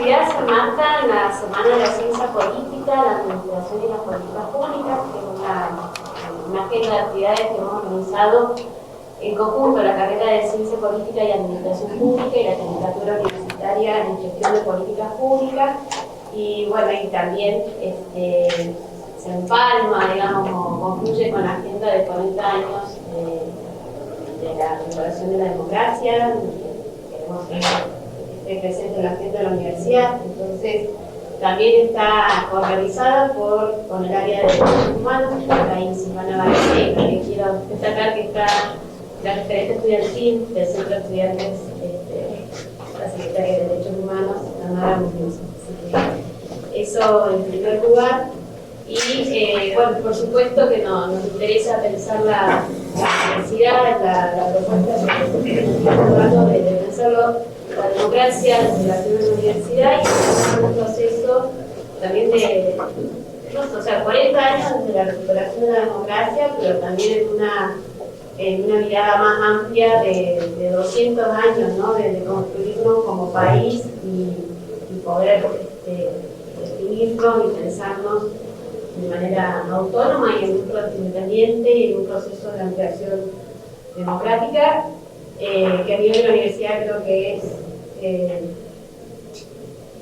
actividad se enmarca en la Semana de la Ciencia Política, la Administración y las Políticas Públicas, que es una agenda de actividades que hemos organizado en conjunto la carrera de Ciencia Política y Administración Pública y la Tecnicatura Universitaria en Gestión de Políticas Públicas. Y bueno, y también se empalma, digamos, o concluye con la agenda de 40 años de la recuperación de la democracia, que queremos que esté presente en la agenda de la universidad. Entonces, también está organizada con el área de derechos humanos, ahí Silvana García, que quiero destacar que está la referente estudiantil del Centro de Estudiantes, la Secretaria de Derechos Humanos, Tamara Muñoz. Eso en primer lugar. Y bueno, por supuesto que nos interesa pensar la universidad, la propuesta de pensarlo, la democracia, la relación de la universidad y un proceso también de, no, o sea, 40 años desde la recuperación de la democracia, pero también en una mirada más amplia de 200 años, ¿no? De construirnos como país y poder definirnos y pensarnos de manera autónoma y en un proceso independiente y en un proceso de ampliación democrática que a nivel de la universidad creo que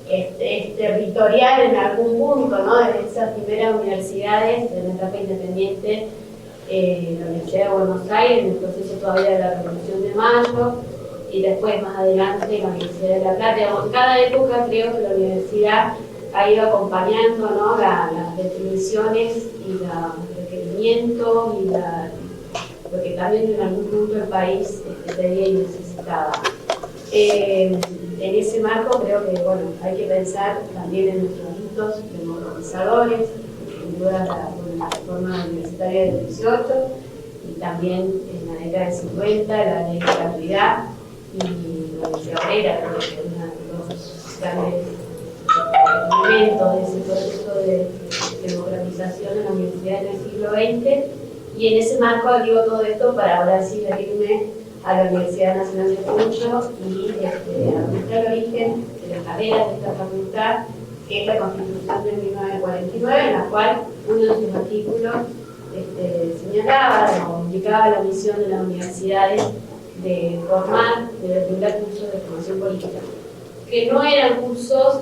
es territorial en algún punto, ¿no? Desde esas primeras universidades de la etapa independiente, la Universidad de Buenos Aires, en el proceso todavía de la Revolución de Mayo, y después más adelante la Universidad de La Plata. En cada época creo que la universidad ha ido acompañando, ¿no? las definiciones y los requerimientos y lo que también en algún punto el país pedía y necesitaba. En ese marco creo que bueno, hay que pensar también en nuestros hitos democratizadores, sin duda la reforma universitaria del 18 y también en la década del 50 la ley de gratuidad y la Universidad Obrera, creo que es uno de los grandes elementos de ese proceso de democratización en la universidad en el siglo XX. Y en ese marco digo todo esto para ahora sí referirme a la Universidad Nacional de Cuyo y a el origen de las carreras de esta facultad, que es la Constitución de 1949, en la cual uno de sus artículos señalaba o indicaba la misión de las universidades de formar, de brindar cursos de formación política, que no eran cursos,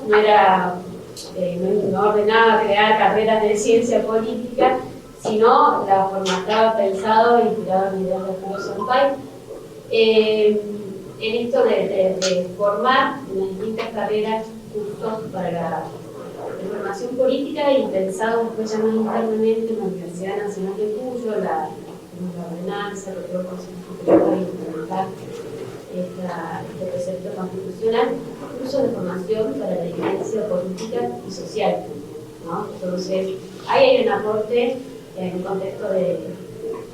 no ordenaba crear carreras de ciencia política, sino la forma estaba pensado e inspirado en ideas de Arturo Sampay, en esto de formar en las distintas carreras cursos para la formación política y pensado después ya más internamente en la Universidad Nacional de Cuyo, la ordenanza, que creo que para implementar este precepto constitucional, cursos de formación para la dirigencia política y social, ¿no? Entonces, ahí hay un aporte en un contexto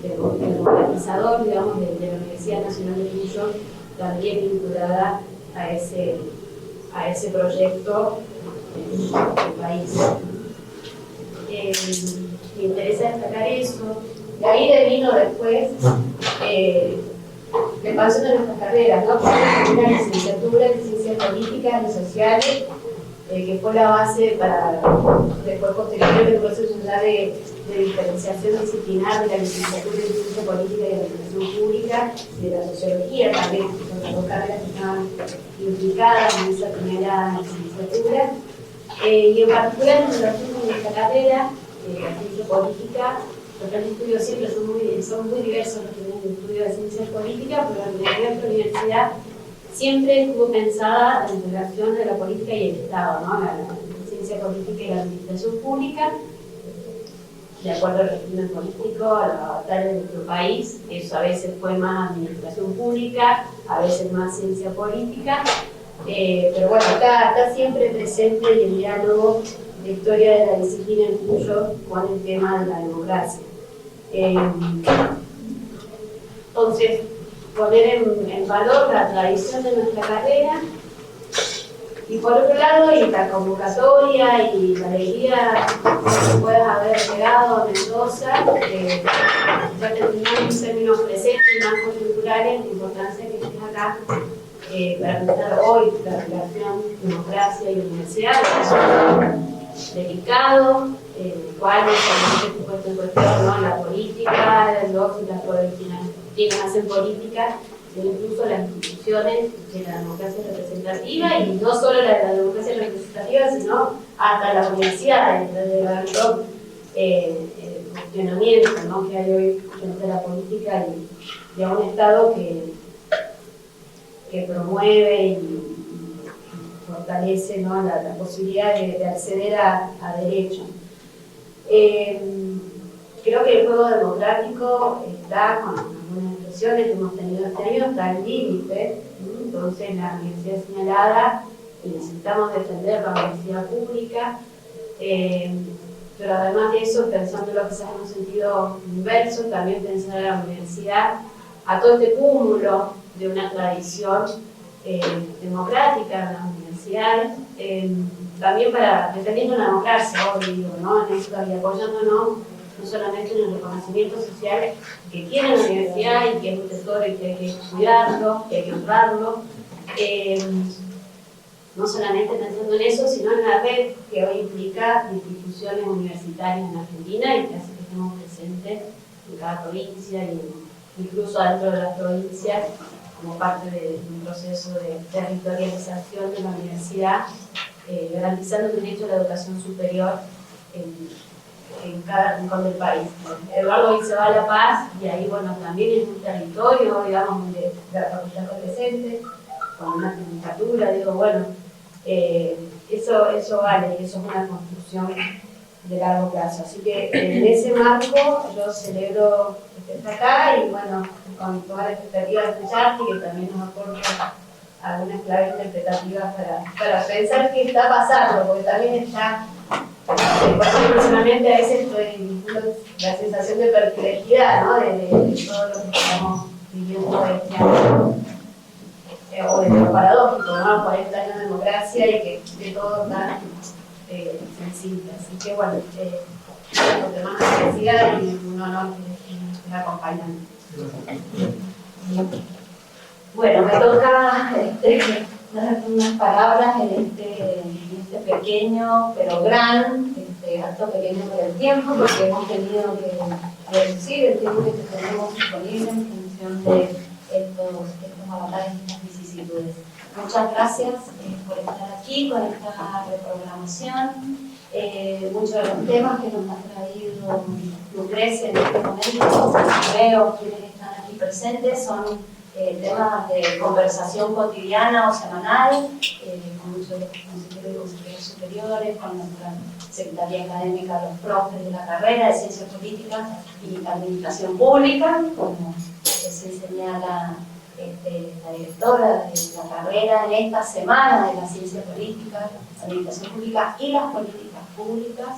democratizador, digamos, de la Universidad Nacional de Cuyo, también vinculada a ese proyecto del país. Me interesa destacar eso. De ahí devino después la expansión de nuestras carreras, ¿no? Una licenciatura en Ciencias Políticas y Sociales, que fue la base para después posteriormente el proceso ya de diferenciación disciplinar de la licenciatura en Ciencia Política y Administración Pública, de la Sociología también, que son las dos carreras que estaban implicadas en esa primera licenciatura. Y en particular en relación con nuestra carrera, la Ciencia Política, los planes de estudio siempre son muy diversos los planes de estudio de Ciencias Políticas, pero en nuestra universidad siempre estuvo pensada en relación de la política y el Estado, ¿no? La ciencia política y la administración pública, de acuerdo al régimen político, a la batalla de nuestro país. Eso a veces fue más administración pública, a veces más ciencia política, pero bueno, está siempre presente en el diálogo de historia de la disciplina en Cuyo con el tema de la democracia. Entonces, poner en valor la tradición de nuestra carrera y por otro lado, y la convocatoria y la alegría que puedas haber llegado a Mendoza, ya terminando en términos presentes y más coyunturales, la importancia que estés acá para pensar hoy la relación democracia y universidad, es un delicado, cuál es el puesto en cuestión, ¿no? La política, los y las quienes hacen política, incluso las instituciones de la democracia representativa, y no solo la democracia representativa, sino hasta las universidades, desde el alto cuestionamiento, ¿no? Que hay hoy frente a la política y a un Estado que promueve y fortalece, ¿no? la posibilidad de acceder a derechos. Creo que el juego democrático está, con algunas expresiones que hemos tenido este año, está al límite. Entonces la universidad señalada, y necesitamos defender la universidad pública, pero además de eso, pensándolo quizás en un sentido inverso, también pensar a la universidad, a todo este cúmulo de una tradición democrática en las universidades, también para defendiendo la democracia, obvio, ¿no? En esto y apoyándonos no solamente en el reconocimiento social que tiene la universidad y que es un tesoro y que hay que cuidarlo, que hay que honrarlo, no solamente pensando en eso, sino en la red que hoy implica instituciones universitarias en Argentina y que hace que estemos presentes en cada provincia y incluso dentro de las provincias como parte de un proceso de territorialización de la universidad, garantizando el derecho a la educación superior en cada rincón del país. Eduardo hoy se va a La Paz y ahí, bueno, también es un territorio, digamos, donde la facultad está presente, con una tecnicatura, digo, bueno, eso vale, y eso es una construcción de largo plazo. Así que en ese marco yo celebro estar acá y bueno, con toda la expectativa de escucharte y que también nos aporta algunas claves interpretativas para pensar qué está pasando, porque también está, personalmente a veces estoy la sensación de perplejidad, ¿no? de todo lo que estamos viviendo este año, o de lo paradójico, ¿no? 40 años de democracia y que de todo tan sensible. Así que bueno, con demás necesidad y un honor que me acompañan. Bueno, me toca dar unas palabras en este pequeño pero gran acto pequeño por el tiempo, porque hemos tenido que reducir el tiempo que tenemos disponible en función de estos avatares y estas vicisitudes. Muchas gracias por estar aquí con esta reprogramación. Muchos de los temas que nos ha traído Lucrecia en este momento, veo quienes están aquí presentes, son temas de conversación cotidiana o semanal, con muchos de los consejeros y consejeras superiores, con nuestra secretaría académica, los profes de la carrera de Ciencias Políticas y Administración Pública, como se señala la directora de la carrera en esta semana de la Ciencia Política, Administración Pública y las políticas públicas.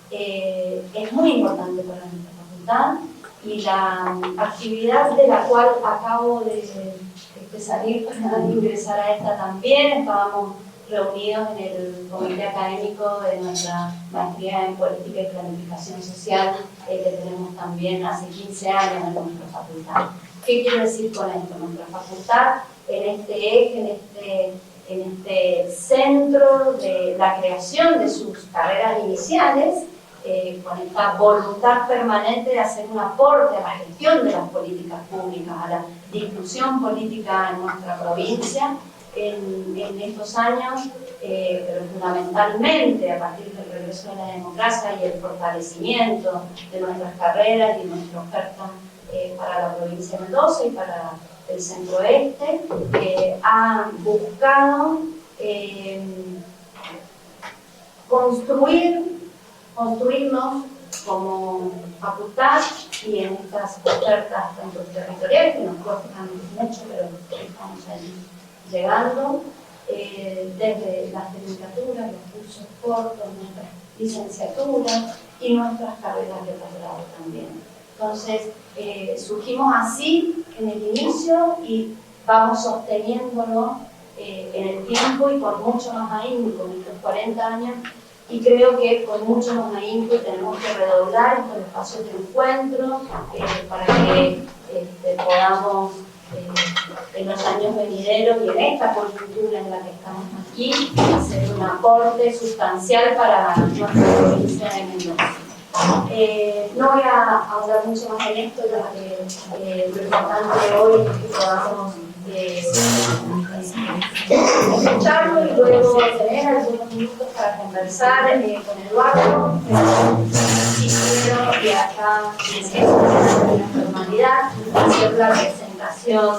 Es muy importante para nuestra facultad y la actividad de la cual acabo de salir para ingresar a esta también. Estábamos reunidos en el comité académico de nuestra maestría en política y planificación social, que tenemos también hace 15 años en nuestra facultad. ¿Qué quiero decir con esto? Nuestra facultad en este eje, en este centro de la creación de sus carreras iniciales, con esta voluntad permanente de hacer un aporte a la gestión de las políticas públicas, a la discusión política en nuestra provincia, en estos años, pero fundamentalmente a partir del regreso de la democracia y el fortalecimiento de nuestras carreras y nuestra oferta para la provincia de Mendoza y para el centro-oeste, ha buscado construirnos como facultad y en estas ofertas tanto territoriales que nos cuestan mucho, pero estamos ahí llegando, desde las tecnicaturas, los cursos cortos, nuestras licenciaturas y nuestras carreras de posgrado también. Entonces, surgimos así en el inicio y vamos sosteniéndolo en el tiempo y con mucho más ahínco en estos 40 años, y creo que con mucho más ahínco tenemos que redoblar estos espacios de encuentro para que podamos en los años venideros y en esta coyuntura en la que estamos aquí, hacer un aporte sustancial para nuestra provincia de Mendoza. No voy a ahondar mucho más en esto, ya que lo importante hoy es que podamos escucharlo y luego tener algunos minutos para conversar con Eduardo. Y acá, en la formalidad, hacer la presentación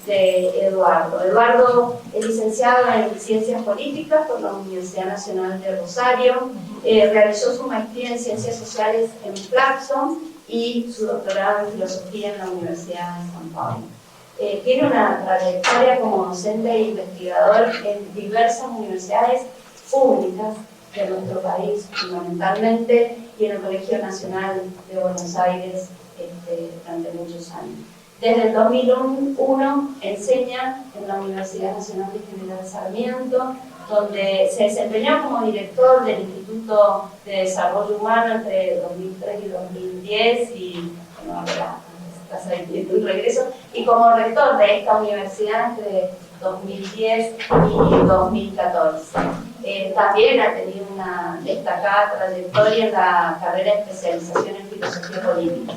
de Eduardo. Eduardo es licenciado en Ciencias Políticas por la Universidad Nacional de Rosario, realizó su maestría en Ciencias Sociales en Claxon y su doctorado en Filosofía en la Universidad de San Pablo. Tiene una trayectoria como docente e investigador en diversas universidades públicas de nuestro país, fundamentalmente, y en el Colegio Nacional de Buenos Aires durante muchos años. Desde el 2001 enseña en la Universidad Nacional de General Sarmiento, donde se desempeñó como director del Instituto de Desarrollo Humano entre 2003 y 2010 y bueno, ahora tasa de inquietud y regreso, y como rector de esta universidad entre 2010 y 2014. También ha tenido una destacada trayectoria en la carrera de especialización en filosofía política.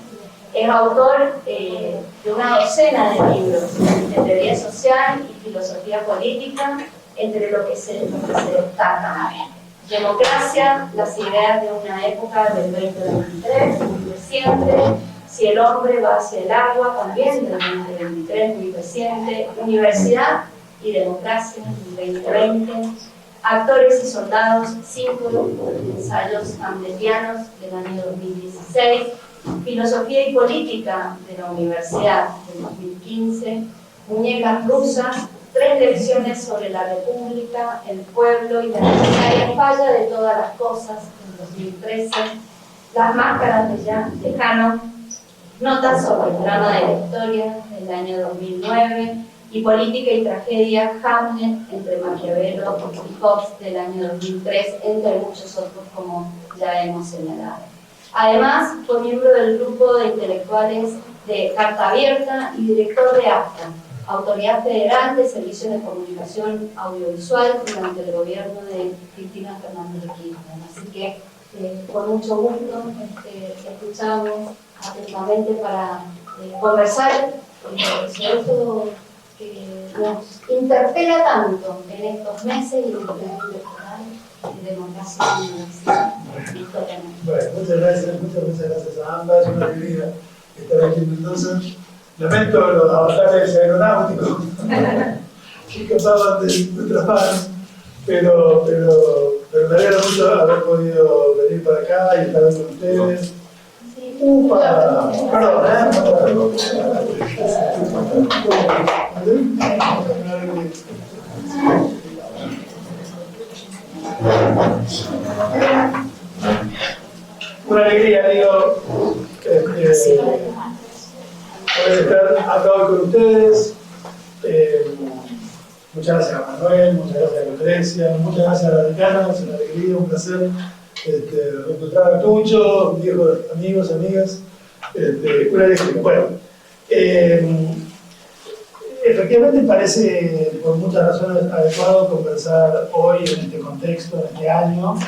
Es autor de una docena de libros de teoría social y filosofía política, entre lo que se destaca: Democracia, las ideas de una época del 2023, muy reciente; Si el hombre va hacia el agua, también del 2023, muy reciente; Universidad y democracia, 2020; Actores y soldados, 5 ensayos amletianos del año 2016; Filosofía y política de la universidad, del 2015; Muñecas rusas, 3 lecciones sobre la República, el pueblo y la necesaria falla de todas las cosas, del 2013; Las máscaras de Jano, Notas sobre el drama de la historia, del año 2009; y Política y tragedia, Hamlet, entre Maquiavelo y Hobbes, del año 2003, entre muchos otros, como ya hemos señalado. Además, fue miembro del grupo de intelectuales de Carta Abierta y director de AFTA, Autoridad Federal de Servicios de Comunicación Audiovisual, durante el gobierno de Cristina Fernández de Kirchner. Así que, con mucho gusto, escuchamos atentamente para conversar sobre esto que nos interpela tanto en estos meses y en el periodo electoral de democracia y universidad. Bueno, muchas gracias a ambas, una alegría estar aquí en Mendoza. Lamento los avatares aeronáuticos que escapaban de nuestras manos, pero me alegra mucho haber podido venir para acá y estar con ustedes. Una alegría, digo, poder estar acá hoy con ustedes. Muchas gracias a Manuel, muchas gracias a Lucrecia, muchas gracias a la decana, es una alegría, un placer reencontrar a Tucho, viejos amigos, amigas. Una alegría. Bueno, efectivamente parece por muchas razones adecuado conversar hoy en este contexto, en este año,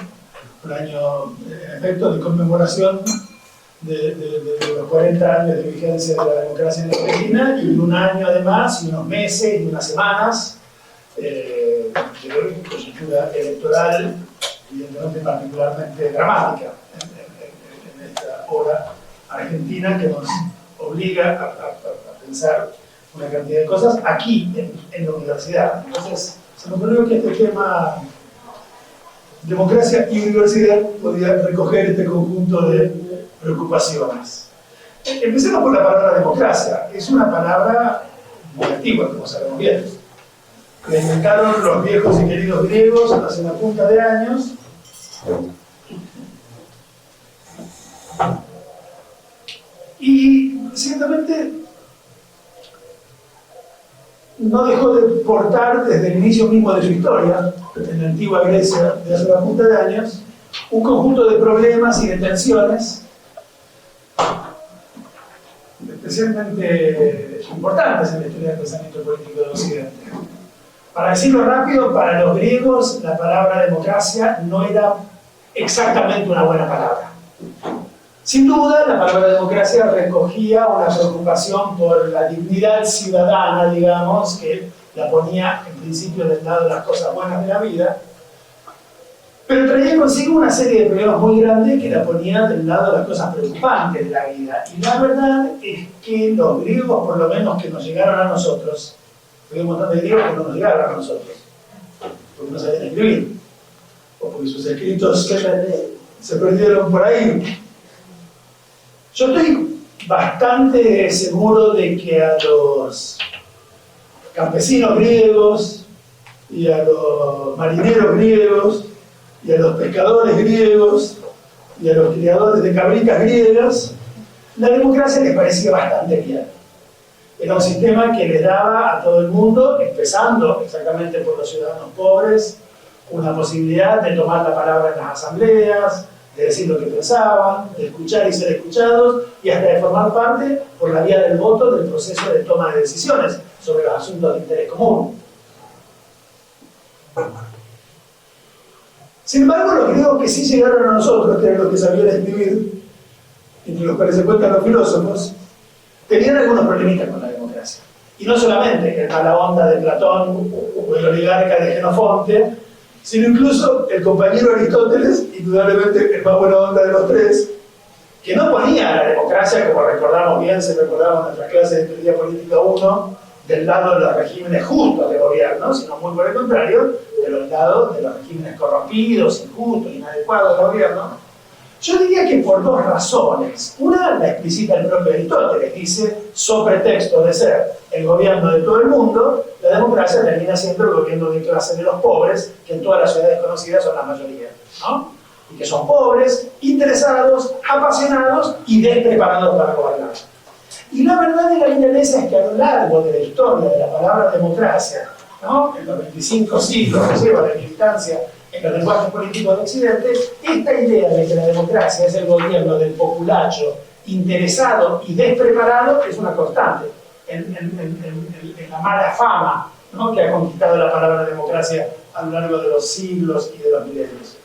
un año en efecto de conmemoración de los 40 años de vigencia de la democracia en Argentina, y un año además, y unos meses y unas semanas de coyuntura electoral, evidentemente particularmente dramática en esta hora argentina, que nos obliga a pensar una cantidad de cosas aquí en la universidad. Entonces se me ocurrió que este tema, democracia y universidad, podía recoger este conjunto de preocupaciones. Empecemos por la palabra democracia. Es una palabra muy antigua, como sabemos bien. La inventaron los viejos y queridos griegos hace una punta de años. Y ciertamente no dejó de portar desde el inicio mismo de su historia, en la antigua Grecia de hace una punta de años, un conjunto de problemas y de tensiones especialmente importantes en la historia del pensamiento político de Occidente. Para decirlo rápido, para los griegos la palabra democracia no era exactamente una buena palabra. Sin duda, la palabra democracia recogía una preocupación por la dignidad ciudadana, digamos, que la ponía en principio del lado de las cosas buenas de la vida, pero traía consigo una serie de problemas muy grandes que la ponían del lado de las cosas preocupantes de la vida. Y la verdad es que los griegos, por lo menos que nos llegaron a nosotros, hay un montón de griegos que no nos llegaron a nosotros, porque no sabían escribir, o porque sus escritos se perdieron por ahí. Yo estoy bastante seguro de que a los campesinos griegos y a los marineros griegos y a los pescadores griegos y a los criadores de cabritas griegas, la democracia les parecía bastante bien. Era un sistema que les daba a todo el mundo, empezando exactamente por los ciudadanos pobres, una posibilidad de tomar la palabra en las asambleas, de decir lo que pensaban, de escuchar y ser escuchados, y hasta de formar parte, por la vía del voto, del proceso de toma de decisiones sobre los asuntos de interés común. Sin embargo, los griegos que sí llegaron a nosotros, que eran los que sabían escribir, entre los cuales se cuentan los filósofos, tenían algunos problemitas con la democracia. Y no solamente el mala onda de Platón o el oligarca de Jenofonte, sino incluso el compañero Aristóteles, indudablemente el más buena onda de los tres, que no ponía la democracia, como recordamos bien, se recordaba en nuestras clases de teoría política 1, del lado de los regímenes justos de gobierno, sino muy por el contrario, de los lados de los regímenes corrompidos, injustos, inadecuados de gobierno. Yo diría que por dos razones. Una la explicita el propio Aristóteles, dice, so pretexto de ser el gobierno de todo el mundo, la democracia termina siendo el gobierno de clase de los pobres, que en todas las ciudades conocidas son la mayoría, ¿no? Y que son pobres, interesados, apasionados y despreparados para gobernar. Y la verdad de la milanesa es que a lo largo de la historia de la palabra democracia, ¿no?, en los 25 siglos que lleva la militancia en los lenguajes políticos de Occidente, esta idea de que la democracia es el gobierno del populacho interesado y despreparado es una constante en la mala fama, ¿no?, que ha conquistado la palabra democracia a lo largo de los siglos y de los milenios.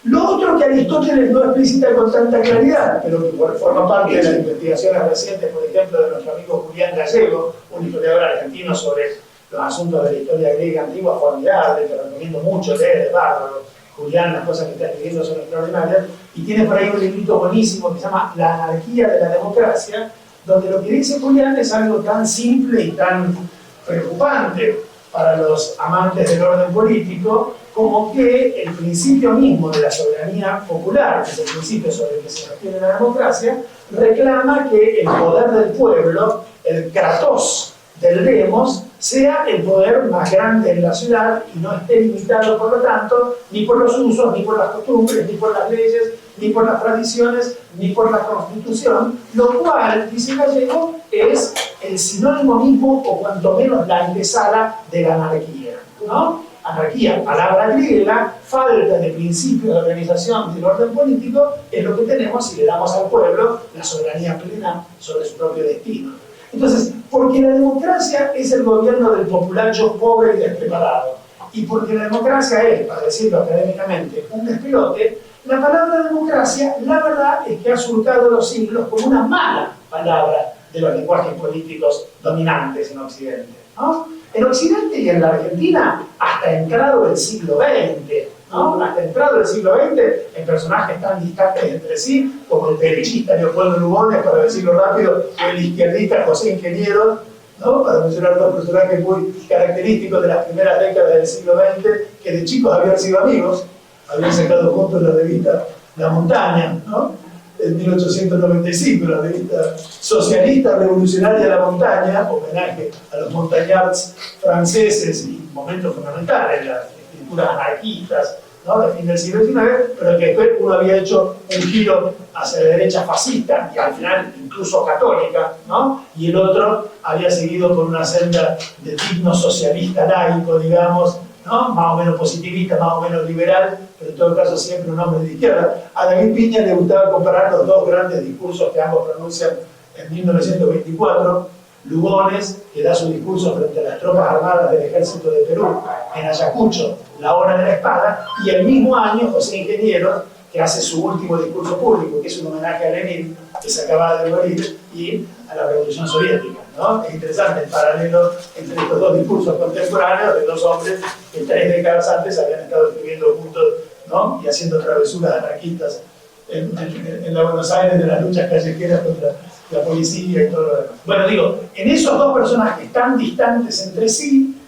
Lo otro que Aristóteles no explicita con tanta claridad, pero que forma parte de las investigaciones recientes, por ejemplo, de nuestro amigo Julián Gallego, un historiador argentino sobre los asuntos de la historia griega antigua, formidable, que recomiendo mucho leer, es bárbaro. Julián, las cosas que está escribiendo son extraordinarias, y tiene por ahí un librito buenísimo que se llama La anarquía de la democracia, donde lo que dice Julián es algo tan simple y tan preocupante para los amantes del orden político, como que el principio mismo de la soberanía popular, que es el principio sobre el que se refiere la democracia, reclama que el poder del pueblo, el kratos del demos, sea el poder más grande en la ciudad y no esté limitado, por lo tanto, ni por los usos, ni por las costumbres, ni por las leyes, ni por las tradiciones, ni por la constitución, lo cual, dice Gallego, es el sinónimo mismo, o cuanto menos la antesala de la anarquía, ¿no? Anarquía, palabra griega, falta de principios de organización del orden político, es lo que tenemos si le damos al pueblo la soberanía plena sobre su propio destino. Entonces, porque la democracia es el gobierno del populacho pobre y despreparado, y porque la democracia es, para decirlo académicamente, un despelote, la palabra democracia, la verdad es que ha surcado los siglos como una mala palabra de los lenguajes políticos dominantes en Occidente, ¿no? En Occidente y en la Argentina, hasta entrado el siglo XX, ¿no? Hasta entrado el siglo XX, en personajes tan distantes entre sí, como el derechista Leopoldo Lugones, para decirlo rápido, o el izquierdista José Ingeniero, ¿no?, para mencionar dos personajes muy característicos de las primeras décadas del siglo XX, que de chicos habían sido amigos, habían sacado juntos la revista La Montaña, ¿no?, en 1895, la revista socialista revolucionaria La Montaña, homenaje a los montañards franceses y momento fundamental en las escrituras anarquistas, ¿no?, de fin del siglo XIX, pero que después uno había hecho un giro hacia la derecha fascista y al final incluso católica, ¿no?, y el otro había seguido por una senda de digno socialista laico, digamos, ¿no?, más o menos positivista, más o menos liberal, pero en todo caso siempre un hombre de izquierda. A David Piña le gustaba comparar los dos grandes discursos que ambos pronuncian en 1924, Lugones, que da su discurso frente a las tropas armadas del ejército de Perú en Ayacucho, La Hora de la Espada, y el mismo año José Ingeniero, que hace su último discurso público, que es un homenaje a Lenin, que se acaba de morir, y a la Revolución Soviética, ¿no? Es interesante el paralelo entre estos dos discursos contemporáneos de dos hombres que 3 décadas antes habían estado escribiendo juntos, ¿no? Y haciendo travesuras anarquistas en la Buenos Aires de las luchas callejeras contra la policía y todo lo demás. Bueno, digo, en esos dos personajes tan distantes entre sí,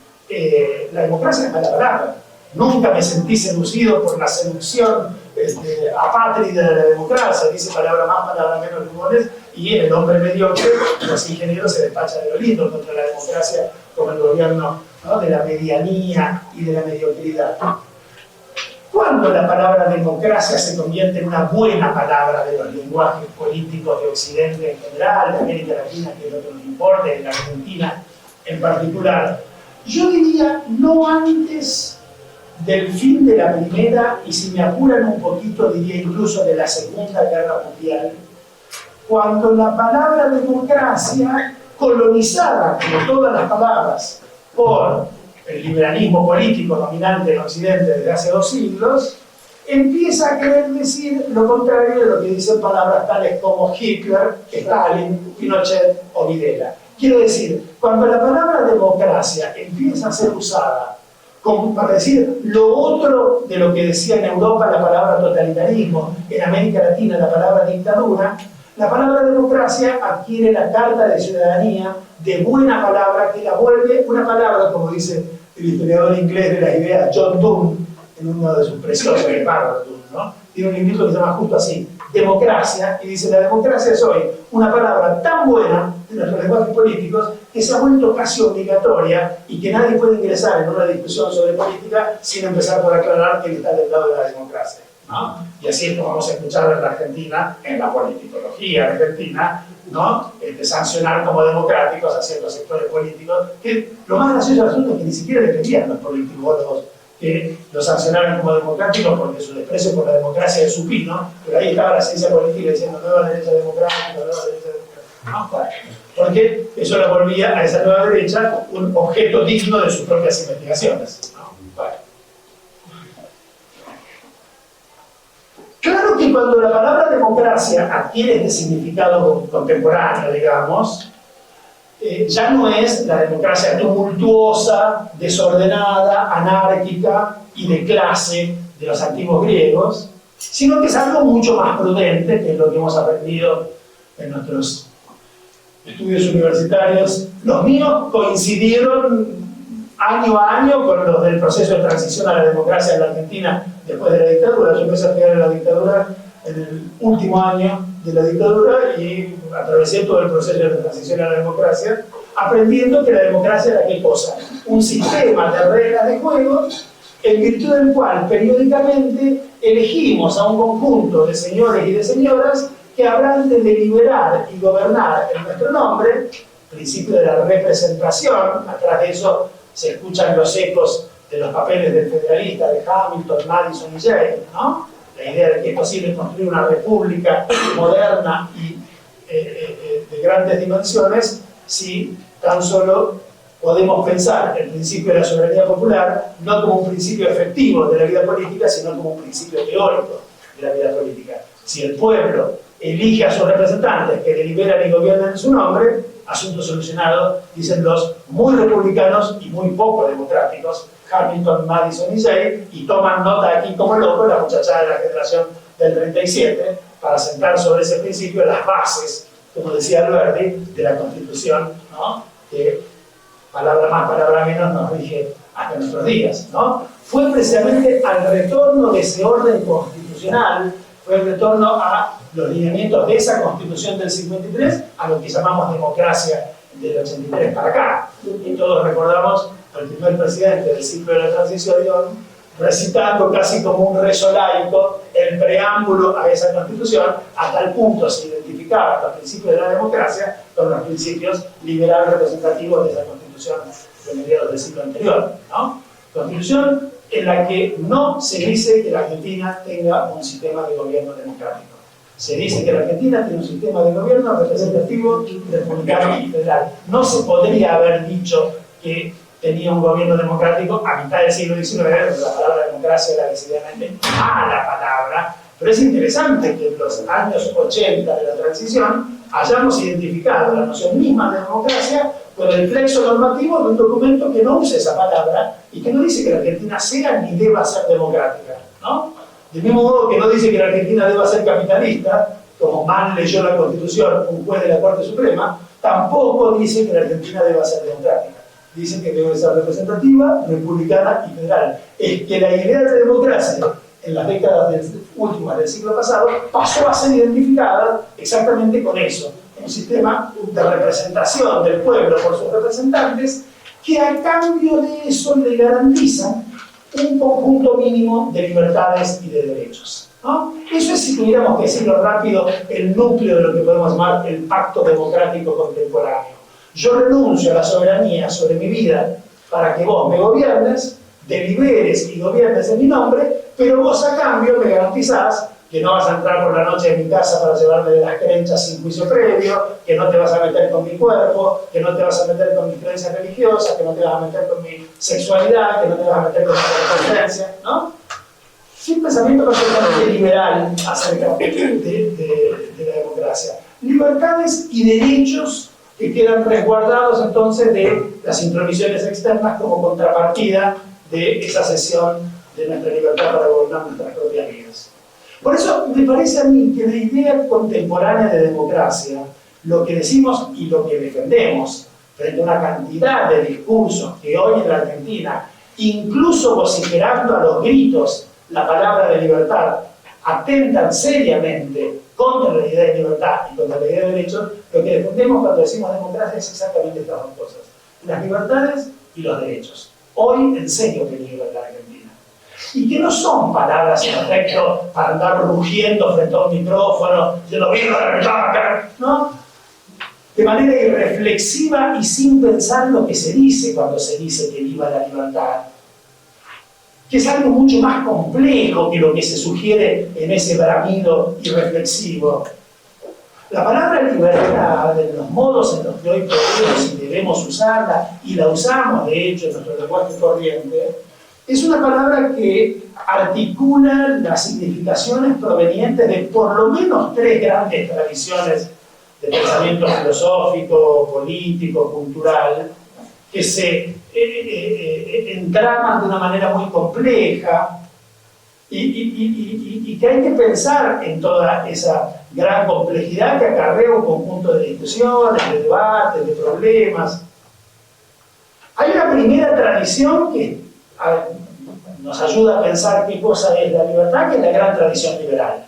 la democracia es mala palabra. Nunca me sentí seducido por la seducción apátrida de la democracia, dice palabra más, palabra menos Lugones, y el hombre mediocre, los ingenieros, se despacha de lo lindo contra la democracia como el gobierno, ¿no?, de la medianía y de la mediocridad. ¿Cuándo la palabra democracia se convierte en una buena palabra de los lenguajes políticos de Occidente en general, de América Latina, que es lo que nos importa, en la Argentina en particular? Yo diría no antes del fin de la Primera, y si me apuran un poquito diría incluso de la Segunda Guerra Mundial, cuando la palabra democracia, colonizada como todas las palabras por el liberalismo político dominante en Occidente desde hace 2 siglos, empieza a querer decir lo contrario de lo que dicen palabras tales como Hitler, Stalin, Pinochet o Videla. Quiero decir, cuando la palabra democracia empieza a ser usada como para decir lo otro de lo que decía en Europa la palabra totalitarismo, en América Latina la palabra dictadura, la palabra democracia adquiere la carta de ciudadanía de buena palabra, que la vuelve una palabra, como dice el historiador inglés de las ideas John Donne, en uno de sus preciosos libros, ¿no? Tiene un librito que se llama justo así, Democracia, y dice: la democracia es hoy una palabra tan buena de nuestros lenguajes políticos que se ha vuelto casi obligatoria y que nadie puede ingresar en una discusión sobre política sin empezar por aclarar que está del lado de la democracia, ¿no? Y así es como vamos a escuchar en la Argentina, en la politología argentina, ¿no? Sancionar como democráticos a ciertos sectores políticos, que lo más gracioso del asunto es que ni siquiera le pedían los politólogos que lo sancionaran como democráticos porque su desprecio por la democracia es supino, pero ahí estaba la ciencia política diciendo nueva derecha democrática, nueva derecha democrática. No, bueno, porque eso la volvía a esa nueva derecha un objeto digno de sus propias investigaciones, ¿no? Bueno. Claro que cuando la palabra democracia adquiere este significado contemporáneo, digamos, ya no es la democracia tumultuosa, desordenada, anárquica y de clase de los antiguos griegos, sino que es algo mucho más prudente, que es lo que hemos aprendido en nuestros estudios universitarios. Los míos coincidieron año a año con los del proceso de transición a la democracia en la Argentina después de la dictadura. Yo empecé a estudiar en la dictadura en el último año de la dictadura y atravesé todo el proceso de transición a la democracia, aprendiendo que la democracia era ¿qué cosa? Un sistema de reglas de juego en virtud del cual periódicamente elegimos a un conjunto de señores y de señoras que habrán de deliberar y gobernar en nuestro nombre, principio de la representación. Atrás de eso se escuchan los ecos de los papeles del federalista, de Hamilton, Madison y Jay, ¿no? La idea de que es posible construir una república moderna y de grandes dimensiones si tan solo podemos pensar el principio de la soberanía popular no como un principio efectivo de la vida política, sino como un principio teórico de la vida política. Si el pueblo elige a sus representantes que deliberan y gobiernan en su nombre, asunto solucionado, dicen los muy republicanos y muy poco democráticos, Hamilton, Madison y Jay, y toman nota aquí como loco la muchachada de la generación del 37 para sentar sobre ese principio las bases, como decía Alberti, de la Constitución, ¿no? Que palabra más, palabra menos nos rige hasta nuestros días, ¿no? Fue precisamente al retorno de ese orden constitucional, fue el retorno a los lineamientos de esa Constitución del 53 a lo que llamamos democracia del 83 para acá. Y todos recordamos al primer presidente del ciclo de la transición recitando casi como un rezo laico el preámbulo a esa Constitución. A tal punto se identificaba los principios de la democracia con los principios liberales representativos de esa Constitución de mediados del siglo anterior, ¿no? Constitución en la que no se dice que la Argentina tenga un sistema de gobierno democrático. Se dice que la Argentina tiene un sistema de gobierno representativo, republicano y federal. No se podría haber dicho que tenía un gobierno democrático a mitad del siglo XIX, la palabra democracia era decididamente mala palabra, pero es interesante que en los años 80 de la transición hayamos identificado la noción misma de democracia con el flexo normativo de un documento que no usa esa palabra y que no dice que la Argentina sea ni deba ser democrática, ¿no? Del mismo modo que no dice que la Argentina deba ser capitalista, como mal leyó la Constitución un juez de la Corte Suprema, tampoco dice que la Argentina deba ser democrática. Dice que debe ser representativa, republicana y federal. Es que la idea de democracia en las décadas últimas del siglo pasado pasó a ser identificada exactamente con eso, un sistema de representación del pueblo por sus representantes que a cambio de eso le garantizan un conjunto mínimo de libertades y de derechos, ¿no? Eso es, si tuviéramos que decirlo rápido, el núcleo de lo que podemos llamar el pacto democrático contemporáneo. Yo renuncio a la soberanía sobre mi vida para que vos me gobiernes, deliberes y gobiernes en mi nombre, pero vos a cambio me garantizás que no vas a entrar por la noche en mi casa para llevarme de las creencias sin juicio previo, que no te vas a meter con mi cuerpo, que no te vas a meter con mis creencias religiosas, que no te vas a meter con mi sexualidad, que no te vas a meter con mi conciencia, ¿no? Es un pensamiento perfectamente liberal acerca de la democracia. Libertades y derechos que quedan resguardados entonces de las intromisiones externas como contrapartida de esa cesión de nuestra libertad para gobernar nuestras propias vidas. Por eso me parece a mí que la idea contemporánea de democracia, lo que decimos y lo que defendemos frente a una cantidad de discursos que hoy en la Argentina, incluso vociferando a los gritos la palabra de libertad, atentan seriamente contra la idea de libertad y contra la idea de derechos, lo que defendemos cuando decimos democracia es exactamente estas dos cosas: las libertades y los derechos. Hoy en serio que libertad argentina. Y que no son palabras en efecto para andar rugiendo frente a un micrófono, de lo mismo de la libertad, ¿no? De manera irreflexiva y sin pensar lo que se dice cuando se dice que viva la libertad. Que es algo mucho más complejo que lo que se sugiere en ese bramido irreflexivo. La palabra libertad, en los modos en los que hoy podemos y debemos usarla, y la usamos de hecho en nuestro lenguaje corriente, es una palabra que articula las significaciones provenientes de por lo menos tres grandes tradiciones de pensamiento filosófico, político, cultural, que se entraman de una manera muy compleja y que hay que pensar en toda esa gran complejidad que acarrea un conjunto de discusiones, de debates, de problemas. Hay una primera tradición que nos ayuda a pensar qué cosa es la libertad, que es la gran tradición liberal.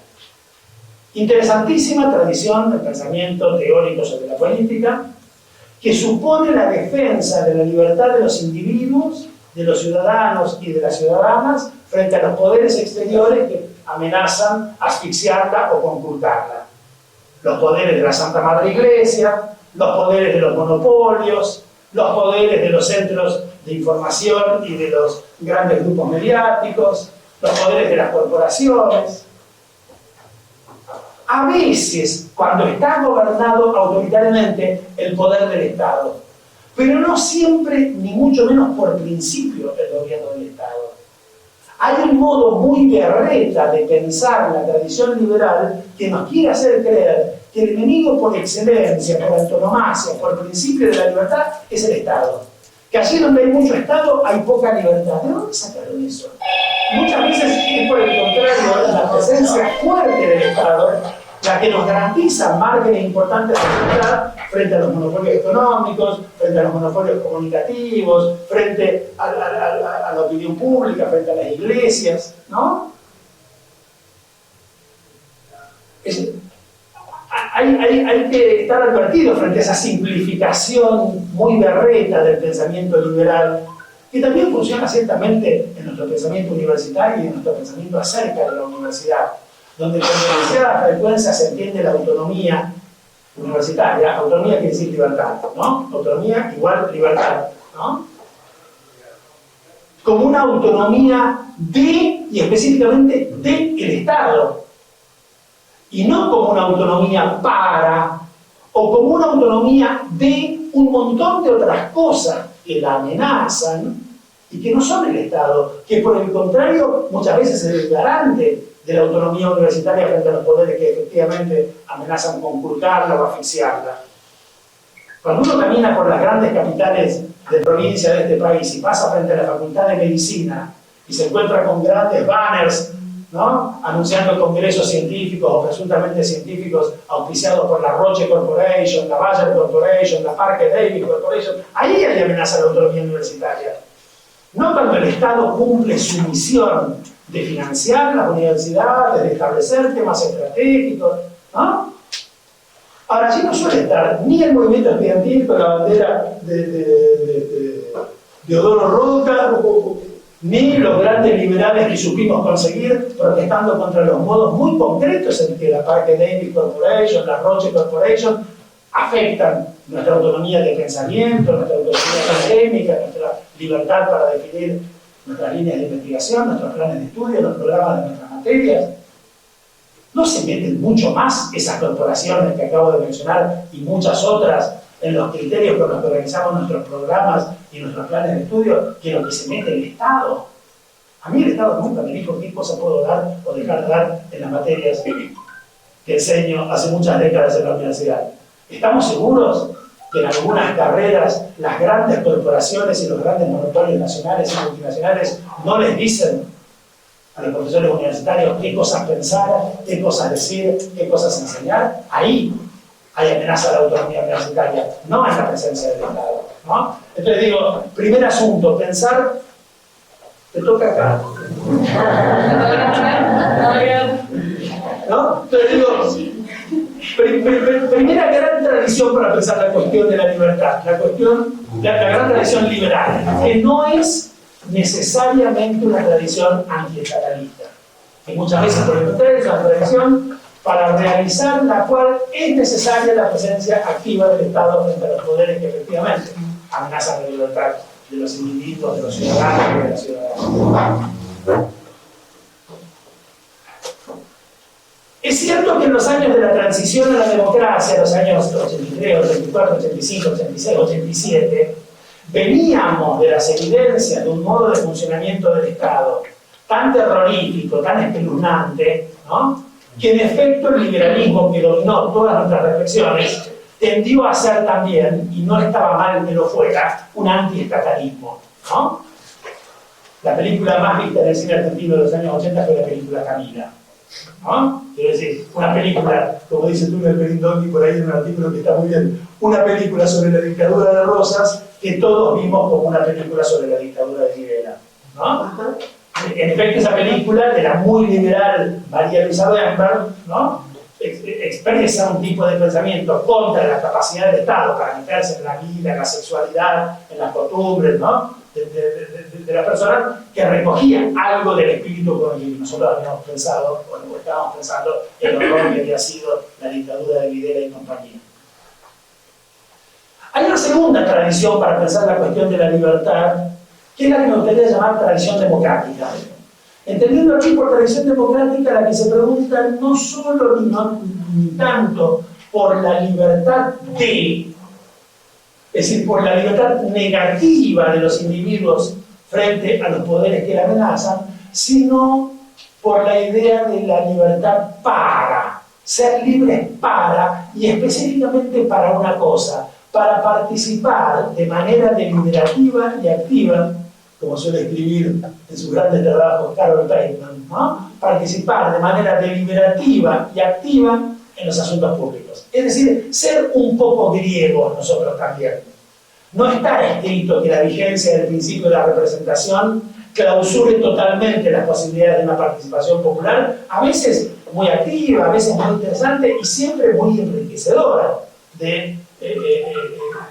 Interesantísima tradición de pensamiento teórico sobre la política, que supone la defensa de la libertad de los individuos, de los ciudadanos y de las ciudadanas frente a los poderes exteriores que amenazan asfixiarla o conculcarla. Los poderes de la Santa Madre Iglesia, los poderes de los monopolios, los poderes de los centros de información y de los grandes grupos mediáticos, los poderes de las corporaciones. A veces, cuando está gobernado autoritariamente, el poder del Estado, pero no siempre, ni mucho menos por principio, el gobierno del Estado. Hay un modo muy berreta de pensar la tradición liberal que nos quiere hacer creer que el enemigo por excelencia, por antonomasia, por principio de la libertad, es el Estado. Que allí donde hay mucho Estado hay poca libertad. ¿De dónde sacaron eso? Muchas veces es por el contrario, la presencia fuerte del Estado la que nos garantiza márgenes importantes de libertad frente a los monopolios económicos, frente a los monopolios comunicativos, frente a la opinión pública, frente a las iglesias, ¿no? Hay que estar advertido frente a esa simplificación muy berreta del pensamiento liberal, que también funciona ciertamente en nuestro pensamiento universitario y en nuestro pensamiento acerca de la universidad, donde con demasiada frecuencia se entiende la autonomía universitaria. Autonomía quiere decir libertad, ¿no? Autonomía igual libertad, ¿no? Como una autonomía de, y específicamente del Estado. y no como una autonomía para, o como una autonomía de un montón de otras cosas que la amenazan y que no son el Estado, que por el contrario muchas veces es el garante de la autonomía universitaria frente a los poderes que efectivamente amenazan conculcarla o asfixiarla. Cuando uno camina por las grandes capitales de provincia de este país y pasa frente a la Facultad de Medicina y se encuentra con grandes banners, ¿no?, anunciando congresos científicos o presuntamente científicos auspiciados por la Roche Corporation, la Bayer Corporation, la Parker Davis Corporation, ahí hay amenaza a la autonomía universitaria. No cuando el Estado cumple su misión de financiar las universidades, de establecer temas estratégicos, ¿no? Ahora, allí no suele estar ni el movimiento estudiantil con la bandera de Odoro Roca, ni los grandes liberales que supimos conseguir protestando contra los modos muy concretos en que la Parker Davis Corporation, la Roche Corporation afectan nuestra autonomía de pensamiento, nuestra autonomía académica, nuestra libertad para definir nuestras líneas de investigación, nuestros planes de estudio, los programas de nuestras materias. ¿No se meten mucho más esas corporaciones que acabo de mencionar y muchas otras en los criterios con los que organizamos nuestros programas y nuestros planes de estudio que lo que se mete el Estado? A mí el Estado nunca me dijo qué cosa puedo dar o dejar de dar en las materias que enseño hace muchas décadas en la universidad. ¿Estamos seguros que en algunas carreras las grandes corporaciones y los grandes monopolios nacionales y multinacionales no les dicen a los profesores universitarios qué cosas pensar, qué cosas decir, qué cosas enseñar? Ahí hay amenaza a la autonomía universitaria, no en la presencia del Estado, ¿no? Entonces digo, primer asunto, pensar, te toca acá, ¿no? Entonces digo, primera gran tradición para pensar la cuestión de la libertad, la gran tradición liberal, que no es necesariamente una tradición antiestatalista, que muchas veces por el contrario es una tradición para realizar la cual es necesaria la presencia activa del Estado frente a los poderes que efectivamente amenazan la libertad de los individuos, de los ciudadanos y de las ciudadanas. Es cierto que en los años de la transición a la democracia, los años 83, 84, 85, 86, 87, veníamos de las evidencias de un modo de funcionamiento del Estado tan terrorífico, tan espeluznante, ¿no?, que en efecto el liberalismo que dominó todas nuestras reflexiones tendió a ser también, y no estaba mal que lo fuera, un antiestatalismo, ¿no? La película más vista en el cine argentino de los años 80 fue la película Camila, ¿no? Quiero decir, una película, como dice Túnel Perindolfi por ahí en un artículo que está muy bien, una película sobre la dictadura de Rosas que todos vimos como una película sobre la dictadura de Videla, ¿no? En efecto, esa película de la muy liberal María Luisa Bernberg, ¿no?, expresa un tipo de pensamiento contra la capacidad del Estado para meterse en la vida, en la sexualidad, en las costumbres, ¿no?, de la persona, que recogía algo del espíritu con el que nosotros habíamos pensado, o estábamos pensando, el horror que había sido la dictadura de Videla y compañía. Hay una segunda tradición para pensar la cuestión de la libertad, que es la que me gustaría llamar tradición democrática. Entendiendo aquí por tradición democrática la que se pregunta no solo ni tanto por la libertad de, es decir, por la libertad negativa de los individuos frente a los poderes que la amenazan, sino por la idea de la libertad para, ser libres para, y específicamente para una cosa, para participar de manera deliberativa y activa, como suele escribir en sus grandes trabajos Carol Pateman, ¿no?, participar de manera deliberativa y activa en los asuntos públicos. Es decir, ser un poco griegos nosotros también. No está escrito que la vigencia del principio de la representación clausure totalmente las posibilidades de una participación popular, a veces muy activa, a veces muy interesante y siempre muy enriquecedora de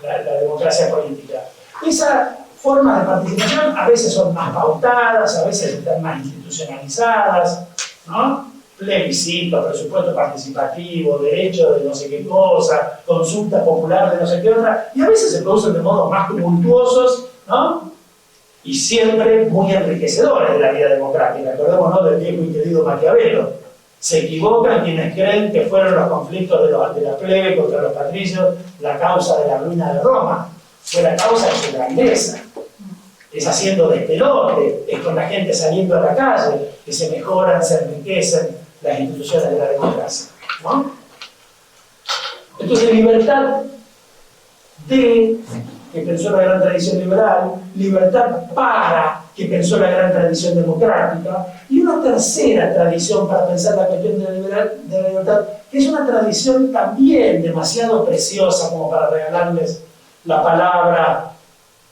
la democracia política. Esa formas de participación a veces son más pautadas, a veces están más institucionalizadas, ¿no? Plebiscito, presupuesto participativo, derecho de no sé qué cosa, consulta popular de no sé qué otra, y a veces se producen de modos más tumultuosos, ¿no?, y siempre muy enriquecedores de la vida democrática. Acordémonos del viejo y querido Maquiavelo: Se equivocan quienes creen que fueron los conflictos de la plebe contra los patricios la causa de la ruina de Roma. Fue la causa de su grandeza. Es haciendo despelote, es con la gente saliendo a la calle, que se mejoran, se enriquecen las instituciones de la democracia, ¿no? Entonces, libertad de, que pensó la gran tradición liberal, libertad para, que pensó la gran tradición democrática, y una tercera tradición para pensar la cuestión de la libertad, que es una tradición también demasiado preciosa como para regalarles la palabra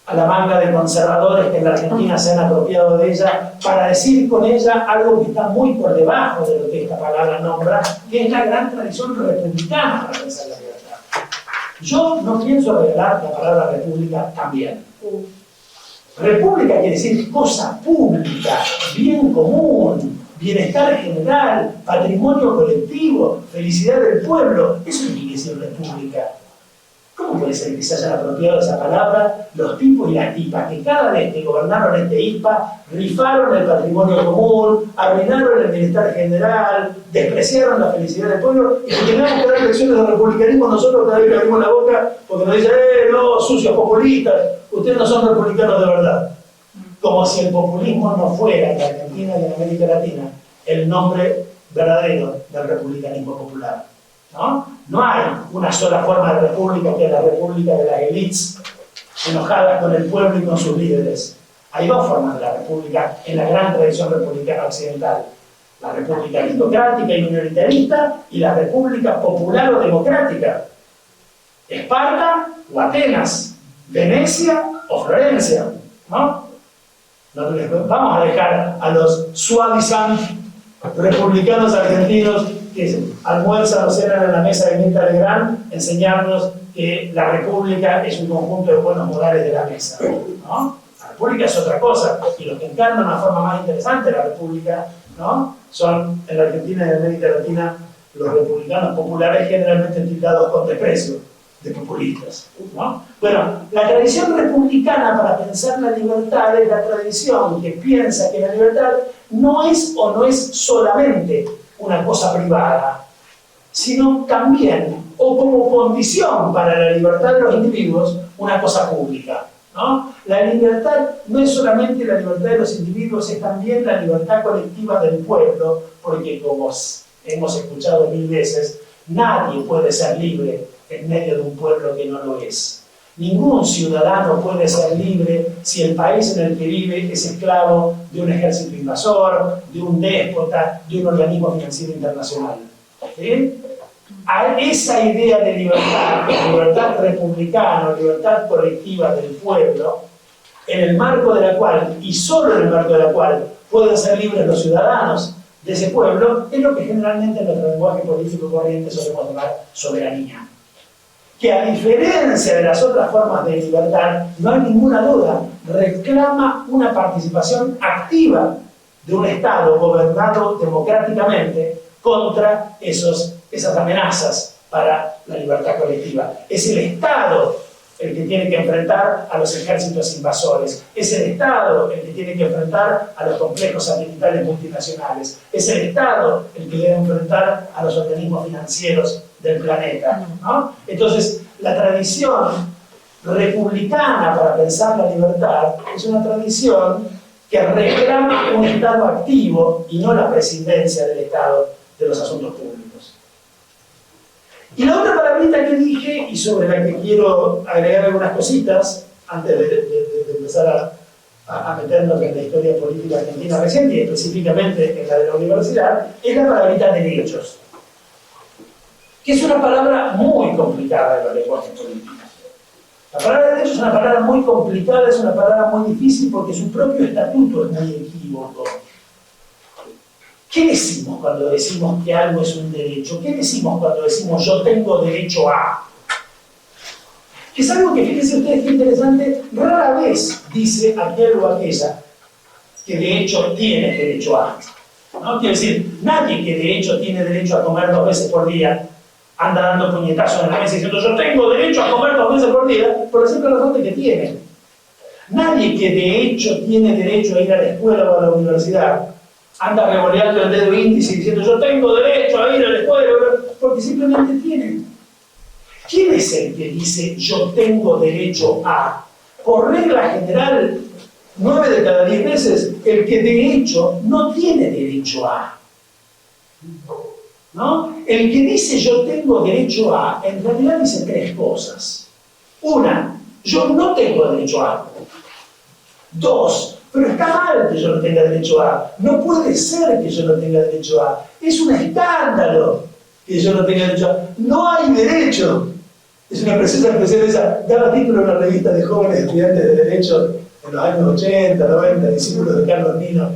a la manga de conservadores que en la Argentina se han apropiado de ella, para decir con ella algo que está muy por debajo de lo que esta palabra nombra, que es la gran tradición republicana para pensar la libertad. Yo no pienso regalar la palabra república también. República quiere decir cosa pública, bien común, bienestar general, patrimonio colectivo, felicidad del pueblo. Eso quiere decir república. ¿Cómo puede ser que se hayan apropiado de esa palabra los tipos y las tipas que cada vez que gobernaron este ISPA rifaron el patrimonio común, arruinaron el bienestar general, despreciaron la felicidad del pueblo y que tenemos que dar lecciones de republicanismo nosotros cada vez que abrimos la boca porque nos dicen, no, sucios populistas, ustedes no son republicanos de verdad? Como si el populismo no fuera en la Argentina y en América Latina el nombre verdadero del republicanismo popular. No hay una sola forma de república que es la república de las élites enojadas con el pueblo y con sus líderes. Hay dos formas de la república en la gran tradición republicana occidental: la república aristocrática y minoritarista y la república popular o democrática. Esparta o Atenas, Venecia o Florencia, ¿no? Vamos a dejar a los suavizant republicanos argentinos que almuerzan o cenan en la mesa de Mirta Legrand enseñarnos que la república es un conjunto de buenos modales de la mesa, ¿no? La república es otra cosa, y los que encarnan una forma más interesante de la república, ¿no?, son en la Argentina y en América Latina los republicanos populares, generalmente tildados con desprecio de populistas, ¿no? Bueno, la tradición republicana para pensar la libertad es la tradición que piensa que la libertad no es solamente una cosa privada, sino también, o como condición para la libertad de los individuos, una cosa pública, ¿no? La libertad no es solamente la libertad de los individuos, es también la libertad colectiva del pueblo, porque como hemos escuchado 1000 veces, nadie puede ser libre en medio de un pueblo que no lo es. Ningún ciudadano puede ser libre si el país en el que vive es esclavo de un ejército invasor, de un déspota, de un organismo financiero internacional. ¿Sí? A esa idea de libertad republicana, libertad colectiva del pueblo, en el marco de la cual, y solo en el marco de la cual, pueden ser libres los ciudadanos de ese pueblo, es lo que generalmente en nuestro lenguaje político corriente solemos llamar soberanía. Que a diferencia de las otras formas de libertad, no hay ninguna duda, reclama una participación activa de un Estado gobernado democráticamente contra esas amenazas para la libertad colectiva. Es el Estado el que tiene que enfrentar a los ejércitos invasores, es el Estado el que tiene que enfrentar a los complejos satelitales multinacionales, es el Estado el que debe enfrentar a los organismos financieros del planeta, ¿no? Entonces, la tradición republicana para pensar la libertad es una tradición que reclama un Estado activo y no la presidencia del Estado de los asuntos públicos. Y la otra palabrita que dije, y sobre la que quiero agregar algunas cositas, antes de empezar a meternos en la historia política argentina reciente, y específicamente en la de la universidad, es la palabrita derechos, que es una palabra muy complicada de los lenguajes políticos. La palabra derecho es una palabra muy complicada, es una palabra muy difícil porque su propio estatuto es muy equívoco. ¿Qué decimos cuando decimos que algo es un derecho? ¿Qué decimos cuando decimos yo tengo derecho a? Que es algo que, fíjense ustedes qué interesante, rara vez dice aquel o aquella que de hecho tiene derecho a. ¿No? Quiere decir, nadie que de hecho tiene derecho a comer 2 veces por día anda dando puñetazos en la mesa diciendo yo tengo derecho a comer 2 veces por día, por la simple razón de que tiene. Nadie que de hecho tiene derecho a ir a la escuela o a la universidad anda revoleando el dedo índice diciendo yo tengo derecho a ir a la escuela, porque simplemente tiene. ¿Quién es el que dice yo tengo derecho a? Por regla general, 9 de cada 10 veces, el que de hecho no tiene derecho a. ¿No? El que dice yo tengo derecho a, en realidad dice 3 cosas. Una, yo no tengo derecho a. 2, pero está mal que yo no tenga derecho a. No puede ser que yo no tenga derecho a. Es un escándalo que yo no tenga derecho a. No hay derecho. Es una preciosa expresión esa. Daba título en una revista de jóvenes estudiantes de Derecho en los años 80, 90, discípulos de Carlos Nino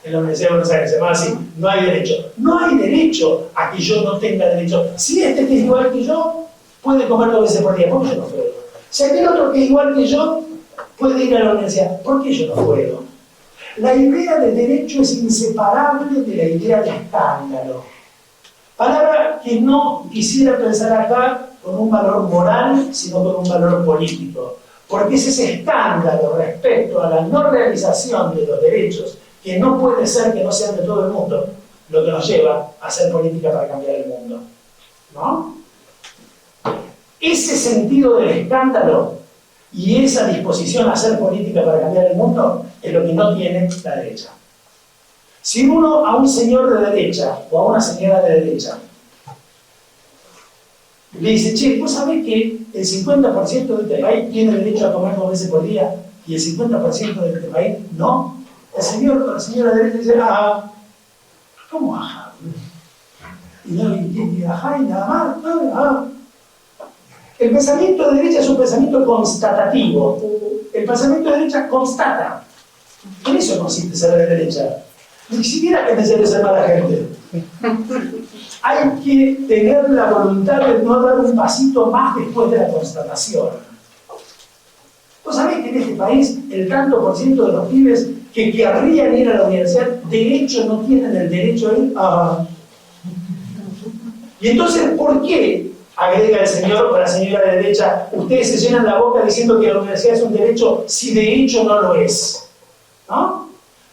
en la Universidad de Buenos Aires. Se llama así: no hay derecho. No hay derecho a que yo no tenga derecho. Si este que es igual que yo puede comer 2 veces por día, ¿por qué yo no puedo? Si aquel otro que es igual que yo puede ir a la universidad, ¿por qué yo no puedo? La idea de derecho es inseparable de la idea de escándalo. Palabra que no quisiera pensar acá con un valor moral, sino con un valor político. Porque es ese escándalo respecto a la no realización de los derechos, que no puede ser que no sean de todo el mundo, lo que nos lleva a hacer política para cambiar el mundo. ¿No? Ese sentido del escándalo y esa disposición a hacer política para cambiar el mundo es lo que no tiene la derecha. Si uno a un señor de derecha o a una señora de derecha le dice, che, ¿vos sabés que el 50% de este país tiene derecho a comer 2 veces por día y el 50% de este país no? El señor o la señora de derecha dice, ah, ¿cómo ajá? Y ajá y nada más, ah. El pensamiento de derecha es un pensamiento constatativo. El pensamiento de derecha constata. En eso consiste ser de derecha. Ni siquiera es necesario ser mala gente. Hay que tener la voluntad de no dar un pasito más después de la constatación. ¿Vos sabés que en este país el tanto por ciento de los pibes que querrían ir a la universidad de hecho no tienen el derecho a ir? Ah. Y entonces, ¿por qué, agrega el señor o la señora de derecha, ustedes se llenan la boca diciendo que la universidad es un derecho si de hecho no lo es? ¿No?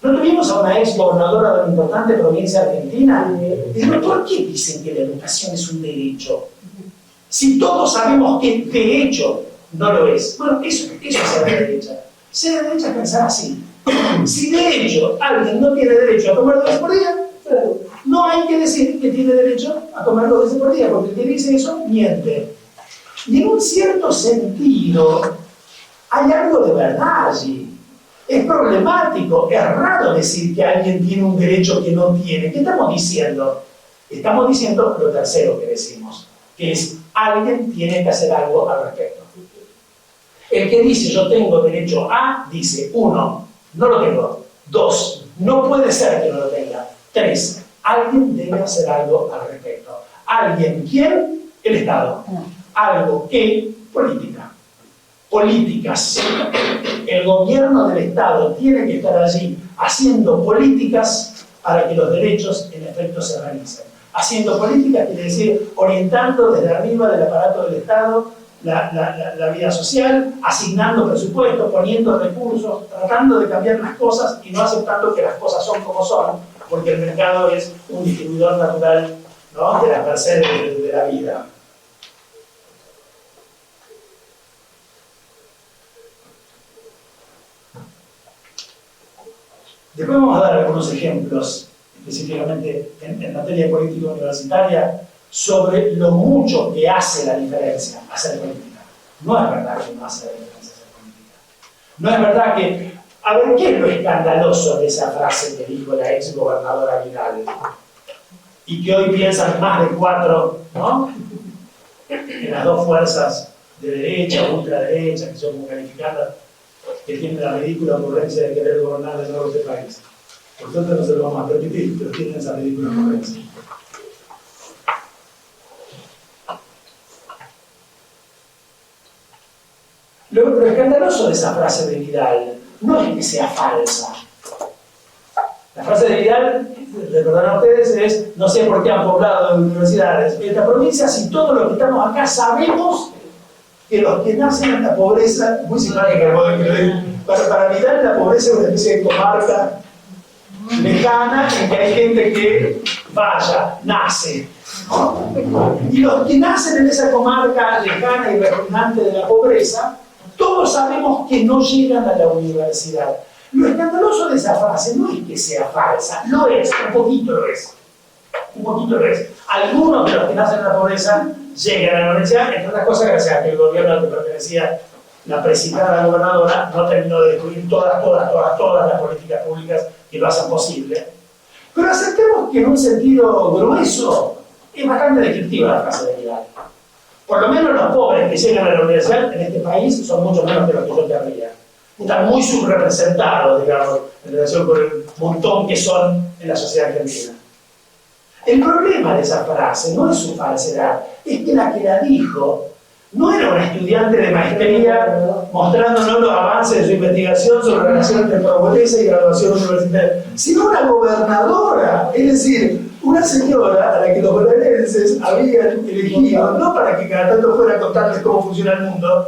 ¿No tuvimos a una ex gobernadora de una importante provincia argentina? Diciendo, ¿por qué dicen que la educación es un derecho? Si todos sabemos que de hecho no lo es. Bueno, eso es ser de derecha. Ser de derecha es pensar así. Si de hecho alguien no tiene derecho a comer 2 veces por día, no hay que decir que tiene derecho a comer 2 veces por día, porque el que dice eso miente. Y en un cierto sentido, hay algo de verdad allí. Es problemático, es raro decir que alguien tiene un derecho que no tiene. ¿Qué estamos diciendo? Estamos diciendo lo tercero que decimos, que es alguien tiene que hacer algo al respecto. El que dice yo tengo derecho a, dice 1, no lo tengo. 2, no puede ser que no lo tenga. 3, alguien debe hacer algo al respecto. ¿Alguien? ¿Quién? El Estado. Algo que, política. Políticas. El gobierno del Estado tiene que estar allí haciendo políticas para que los derechos en efecto se realicen. Haciendo políticas quiere decir orientando desde arriba del aparato del Estado la vida social, asignando presupuestos, poniendo recursos, tratando de cambiar las cosas y no aceptando que las cosas son como son, porque el mercado es un distribuidor natural, ¿no?, de las mercedes de la vida. Después vamos a dar algunos ejemplos, específicamente en materia de política universitaria, sobre lo mucho que hace la diferencia hacer política. No es verdad que no hace la diferencia hacer política. No es verdad que... A ver, ¿qué es lo escandaloso de esa frase que dijo la ex gobernadora Vidal? Y que hoy piensan más de 4, ¿no?, en las 2 fuerzas de derecha o ultraderecha, que son como calificadas, que tienen la ridícula ocurrencia de querer gobernar de nuevo este país. Por tanto no se lo vamos a permitir, pero tienen esa ridícula ocurrencia. Lo escandaloso de esa frase de Vidal no es que sea falsa. La frase de Vidal, recordarán ustedes, es no sé por qué han poblado de universidades en esta provincia si todos los que estamos acá sabemos que los que nacen en la pobreza, muy simpática, para Vidal la pobreza es una especie de comarca lejana en que hay gente que vaya, nace, ¿no? Y los que nacen en esa comarca lejana y repugnante de la pobreza, todos sabemos que no llegan a la universidad. Lo escandaloso de esa frase no es que sea falsa, lo es, un poquito lo es. Un poquito lo es. Algunos de los que nacen en la pobreza llegan a la universidad, entre otras cosas gracias a que el gobierno al que pertenecía la precitada gobernadora no terminó de destruir todas las políticas públicas que lo hacen posible. Pero aceptemos que en un sentido grueso es bastante descriptiva la frase de Vidal. Por lo menos los pobres que llegan a la universidad en este país son mucho menos de los que yo querría. Están muy subrepresentados, digamos, en relación con el montón que son en la sociedad argentina. El problema de esa frase no es su falsedad, es que la dijo no era una estudiante de maestría mostrándonos los avances de su investigación sobre la relación entre pobreza y graduación universitaria, sino una gobernadora, es decir, una señora a la que los bonaerenses habían elegido, no para que cada tanto fuera a contarles cómo funciona el mundo,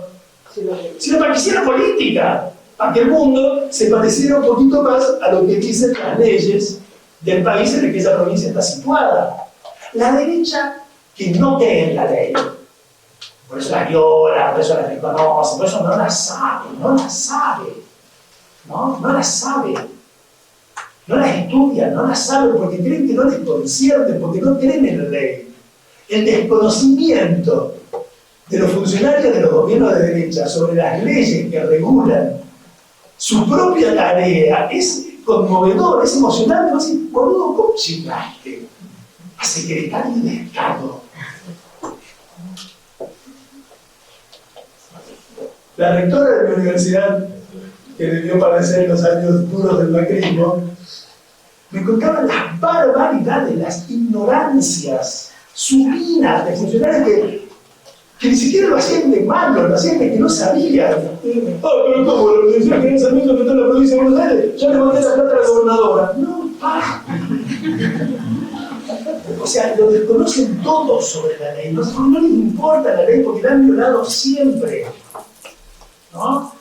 sino para que hiciera política, para que el mundo se pareciera un poquito más a lo que dicen las leyes del país en el que esa provincia está situada. La derecha que no cree en la ley, por eso la viola, por eso la reconoce, por eso no la sabe, no la sabe, no la estudian, no la saben porque creen que no les concierne, porque no creen en la ley. El desconocimiento de los funcionarios de los gobiernos de derecha sobre las leyes que regulan su propia tarea es conmovedor, es emocionante. Vas a decir, boludo, ¿cómo llegaste a secretario de Estado? La rectora de mi universidad, que debió padecer los años duros del macrismo, me contaba las barbaridades, las ignorancias supinas de funcionarios que ni siquiera lo hacían de malo, lo hacían de que no sabían. Pero ¿cómo? La Universidad General Sarmiento que está en la provincia de Buenos Aires, ya le mandé la plata a la gobernadora. No, o sea, lo desconocen todos sobre la ley, no les importa la ley porque la han violado siempre, ¿no?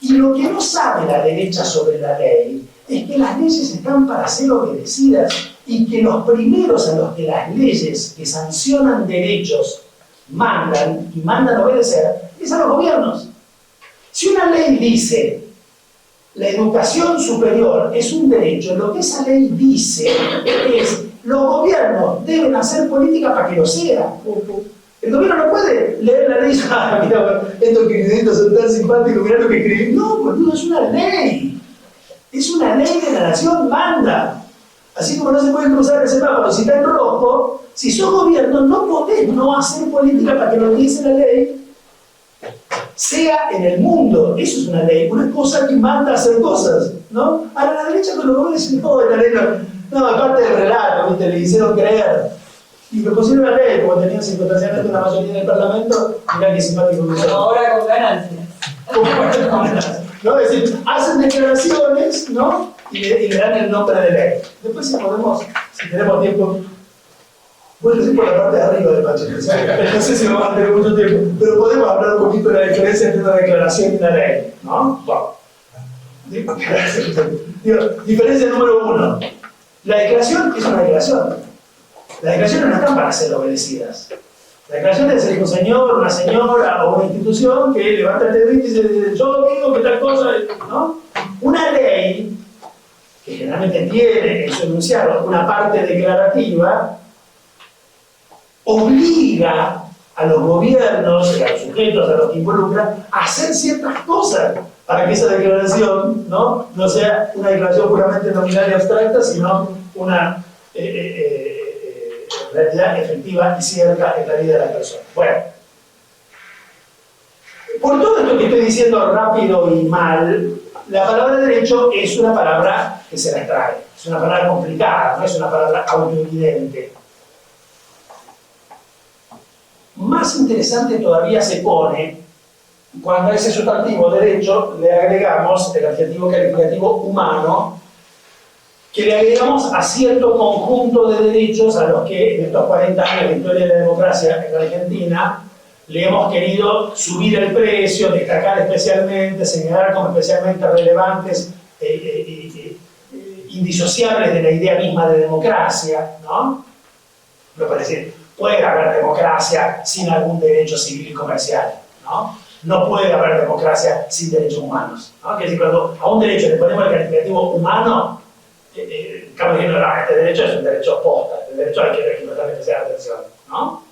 Y lo que no sabe la derecha sobre la ley es que las leyes están para ser obedecidas y que los primeros a los que las leyes que sancionan derechos mandan y mandan obedecer es a los gobiernos. Si una ley dice la educación superior es un derecho, lo que esa ley dice es los gobiernos deben hacer política para que lo sea. El gobierno no puede leer la ley y decir, ah, mira, estos queriditos son tan simpáticos, mirá lo que escribí. No, boludo, es una ley. Es una ley que la nación manda. Así como no se puede cruzar el semáforo si está en rojo, si sos gobierno no podés no hacer política para que lo que dice la ley sea en el mundo. Eso es una ley, una cosa que manda a hacer cosas, ¿no? A la derecha cuando lo dicen, no, la ley no, aparte del relato, ¿viste? Le hicieron creer. Y lo pusieron a ley, como tenían circunstancialmente una mayoría en el Parlamento, mirá qué simpático que son. Ahora con ganancias. ¿No? Es decir, hacen declaraciones, ¿no? Y le dan el nombre de ley. Después si tenemos tiempo, voy a decir por la parte de arriba del Pacheco, no sé si vamos a tener mucho tiempo, pero podemos hablar un poquito de la diferencia entre una declaración y una ley, ¿no? Bueno. Diferencia número 1. La declaración es una declaración. Las declaraciones no están para ser obedecidas. La declaración es un señor, una señora o una institución que levanta el dedo y dice, yo digo que tal cosa, ¿no? Una ley, que generalmente tiene en su enunciado una parte declarativa, obliga a los gobiernos y a los sujetos a los que involucran a hacer ciertas cosas para que esa declaración no sea una declaración puramente nominal y abstracta, sino una realidad efectiva y cierta en la vida de la persona. Bueno, por todo esto que estoy diciendo rápido y mal, la palabra derecho es una palabra que se la trae, es una palabra complicada, no es una palabra autoevidente. Más interesante todavía se pone cuando a ese sustantivo derecho le agregamos el adjetivo calificativo humano, que le agregamos a cierto conjunto de derechos a los que en estos 40 años de historia de la democracia en la Argentina le hemos querido subir el precio, destacar especialmente, señalar como especialmente relevantes indisociables de la idea misma de democracia, ¿no? Me parece, puede haber democracia sin algún derecho civil y comercial, ¿no? No puede haber democracia sin derechos humanos, ¿no? Que es decir, cuando a un derecho le ponemos el calificativo humano, estamos diciendo, no, este derecho es un derecho posta, el derecho hay que prestarle especial atención, ¿no?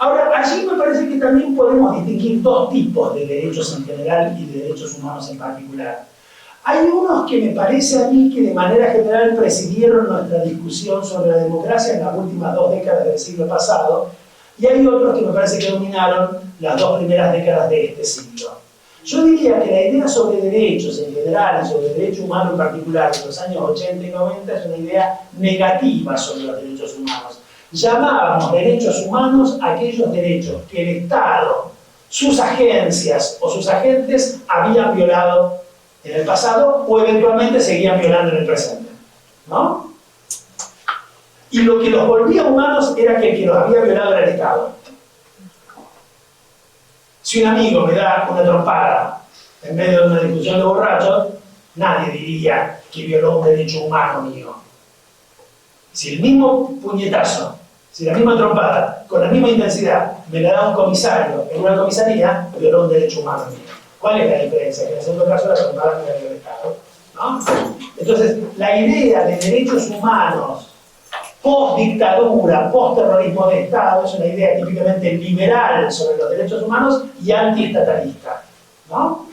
Ahora, allí me parece que también podemos distinguir dos tipos de derechos en general y de derechos humanos en particular. Hay unos que me parece a mí que de manera general presidieron nuestra discusión sobre la democracia en las últimas 2 décadas del siglo pasado, y hay otros que me parece que dominaron las 2 primeras décadas de este siglo. Yo diría que la idea sobre derechos en general y sobre derecho humano en particular en los años 80 y 90 es una idea negativa sobre los derechos humanos. Llamábamos derechos humanos aquellos derechos que el Estado, sus agencias o sus agentes habían violado en el pasado o eventualmente seguían violando en el presente, ¿no? Y lo que los volvía humanos era que el que los había violado era el Estado. Si un amigo me da una trompada en medio de una discusión de borrachos, nadie diría que violó un derecho humano mío. Si el mismo puñetazo, si la misma trompada, con la misma intensidad, me la da un comisario en una comisaría, violó un derecho humano mío. ¿Cuál es la diferencia? Que en el segundo caso la trompada me la dio el Estado, ¿no? Entonces, la idea de derechos humanos post-dictadura, post-terrorismo de Estado, es una idea típicamente liberal sobre los derechos humanos y antiestatalista, ¿no?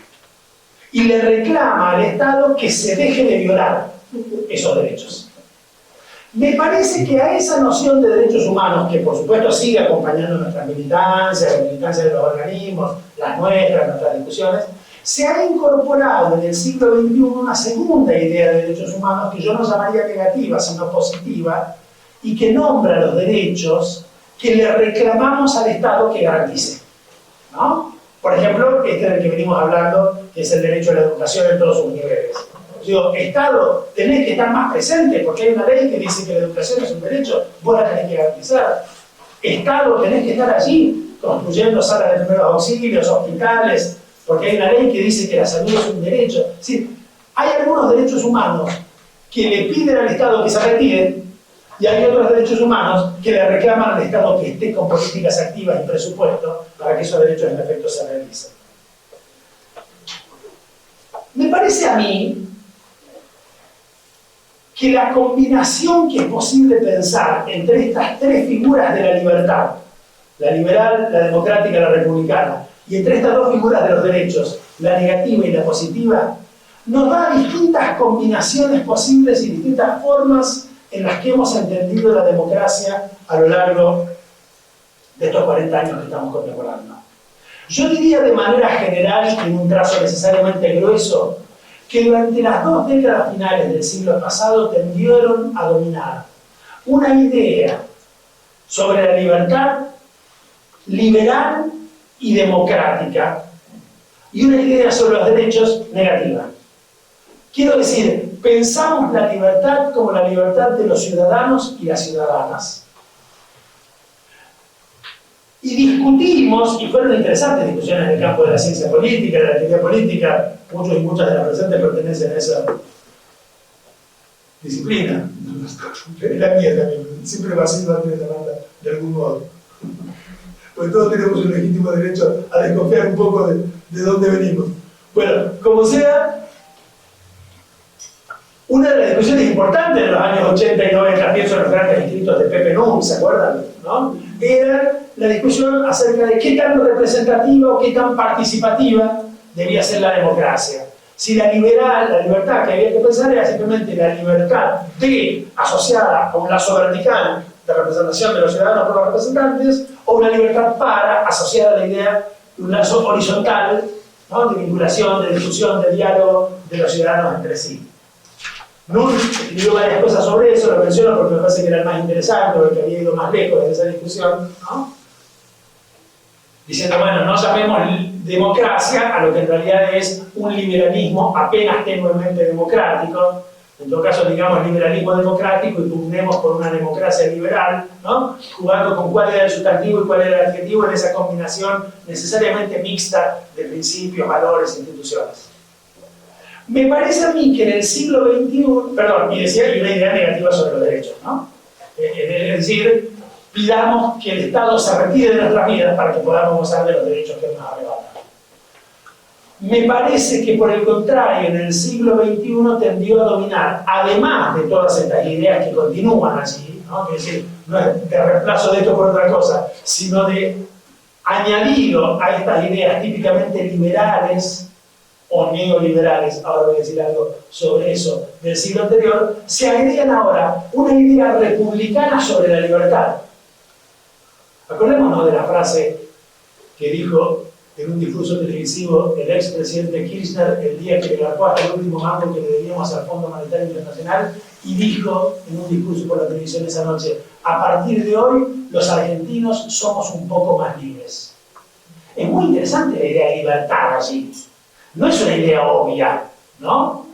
Y le reclama al Estado que se deje de violar esos derechos. Me parece que a esa noción de derechos humanos, que por supuesto sigue acompañando nuestras militancias, la militancia de los organismos, las nuestras discusiones, se ha incorporado en el siglo XXI una segunda idea de derechos humanos que yo no llamaría negativa, sino positiva, y que nombra los derechos que le reclamamos al Estado que garantice, ¿no? Por ejemplo, este del que venimos hablando, que es el derecho a la educación en todos sus niveles. Digo, Estado, tenés que estar más presente, porque hay una ley que dice que la educación es un derecho, vos la tenés que garantizar. Estado, tenés que estar allí, construyendo salas de primeros auxilios, hospitales, porque hay una ley que dice que la salud es un derecho. Es decir, hay algunos derechos humanos que le piden al Estado que se retiren, y hay otros derechos humanos que le reclaman al Estado que esté con políticas activas y presupuesto para que esos derechos en efecto se realicen. Me parece a mí que la combinación que es posible pensar entre estas 3 figuras de la libertad, la liberal, la democrática y la republicana, y entre estas 2 figuras de los derechos, la negativa y la positiva, nos da distintas combinaciones posibles y distintas formas en las que hemos entendido la democracia a lo largo de estos 40 años que estamos conmemorando. Yo diría de manera general y en un trazo necesariamente grueso que durante las 2 décadas finales del siglo pasado tendieron a dominar una idea sobre la libertad liberal y democrática y una idea sobre los derechos negativa. Quiero decir, pensamos la libertad como la libertad de los ciudadanos y las ciudadanas. Y discutimos, y fueron interesantes discusiones en el campo de la ciencia política, de la teoría política, muchos y muchas de las presentes pertenecen a esa disciplina. La mía también, siempre vacío antes de llamarla de algún modo. Porque todos tenemos un legítimo derecho a desconfiar un poco de dónde venimos. Bueno, como sea, una de las discusiones importantes de los años 80 y 90, pienso en los grandes escritos de Pepe Nun, ¿se acuerdan? ¿No? Era la discusión acerca de qué tan representativa o qué tan participativa debía ser la democracia. Si la libertad que había que pensar era simplemente la libertad asociada a un lazo vertical de representación de los ciudadanos por los representantes, o una libertad asociada a la idea de un lazo horizontal, ¿no? De vinculación, de discusión, de diálogo de los ciudadanos entre sí. Nun escribió varias cosas sobre eso, lo menciono porque me parece que era el más interesante, porque había ido más lejos de esa discusión, ¿no? Diciendo, bueno, no llamemos democracia a lo que en realidad es un liberalismo apenas tenuemente democrático. En todo caso, digamos liberalismo democrático y pugnemos por una democracia liberal, ¿no? Jugando con cuál era el sustantivo y cuál era el adjetivo en esa combinación necesariamente mixta de principios, valores e instituciones. Me parece a mí que en el siglo XXI, perdón, y decía que una idea negativa sobre los derechos, ¿no? Es decir, pidamos que el Estado se retire de nuestras vidas para que podamos gozar de los derechos que nos arrebatan. Me parece que por el contrario, en el siglo XXI tendió a dominar, además de todas estas ideas que continúan allí, ¿no? Es decir, no es de reemplazo de esto por otra cosa, sino de añadido a estas ideas típicamente liberales o neoliberales, ahora voy a decir algo sobre eso del siglo anterior, se agregan ahora una idea republicana sobre la libertad. Acordémonos de la frase que dijo en un discurso televisivo el expresidente Kirchner el día que le garpó hasta el último mango que le debíamos al Fondo Monetario Internacional, y dijo en un discurso por la televisión esa noche: a partir de hoy los argentinos somos un poco más libres. Es muy interesante la idea de libertad allí. No es una idea obvia, ¿no?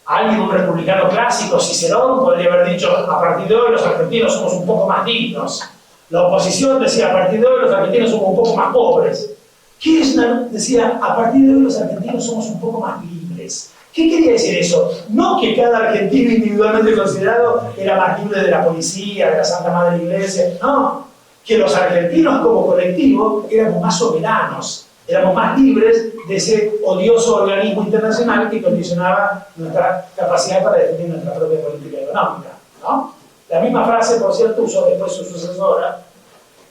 Alguien, un republicano clásico, Cicerón, podría haber dicho: a partir de hoy los argentinos somos un poco más dignos. La oposición decía: a partir de hoy los argentinos somos un poco más pobres. Kirchner decía: a partir de hoy los argentinos somos un poco más libres. ¿Qué quería decir eso? No que cada argentino individualmente considerado era más libre de la policía, de la Santa Madre Iglesia, no. Que los argentinos como colectivo éramos más soberanos, éramos más libres de ese odioso organismo internacional que condicionaba nuestra capacidad para definir nuestra propia política económica, ¿no? La misma frase, por cierto, usó después su sucesora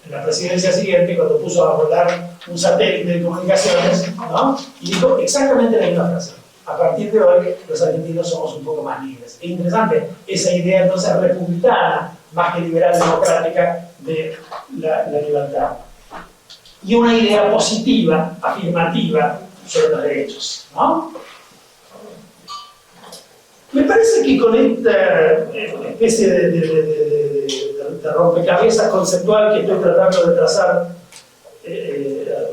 en la presidencia siguiente, cuando puso a volar un satélite de comunicaciones, ¿no? Y dijo exactamente la misma frase: a partir de hoy los argentinos somos un poco más libres. Es interesante esa idea entonces republicana, más que liberal democrática, de la libertad. Y una idea positiva, afirmativa, sobre los derechos, ¿no? Me parece que con esta especie de rompecabezas conceptual que estoy tratando de trazar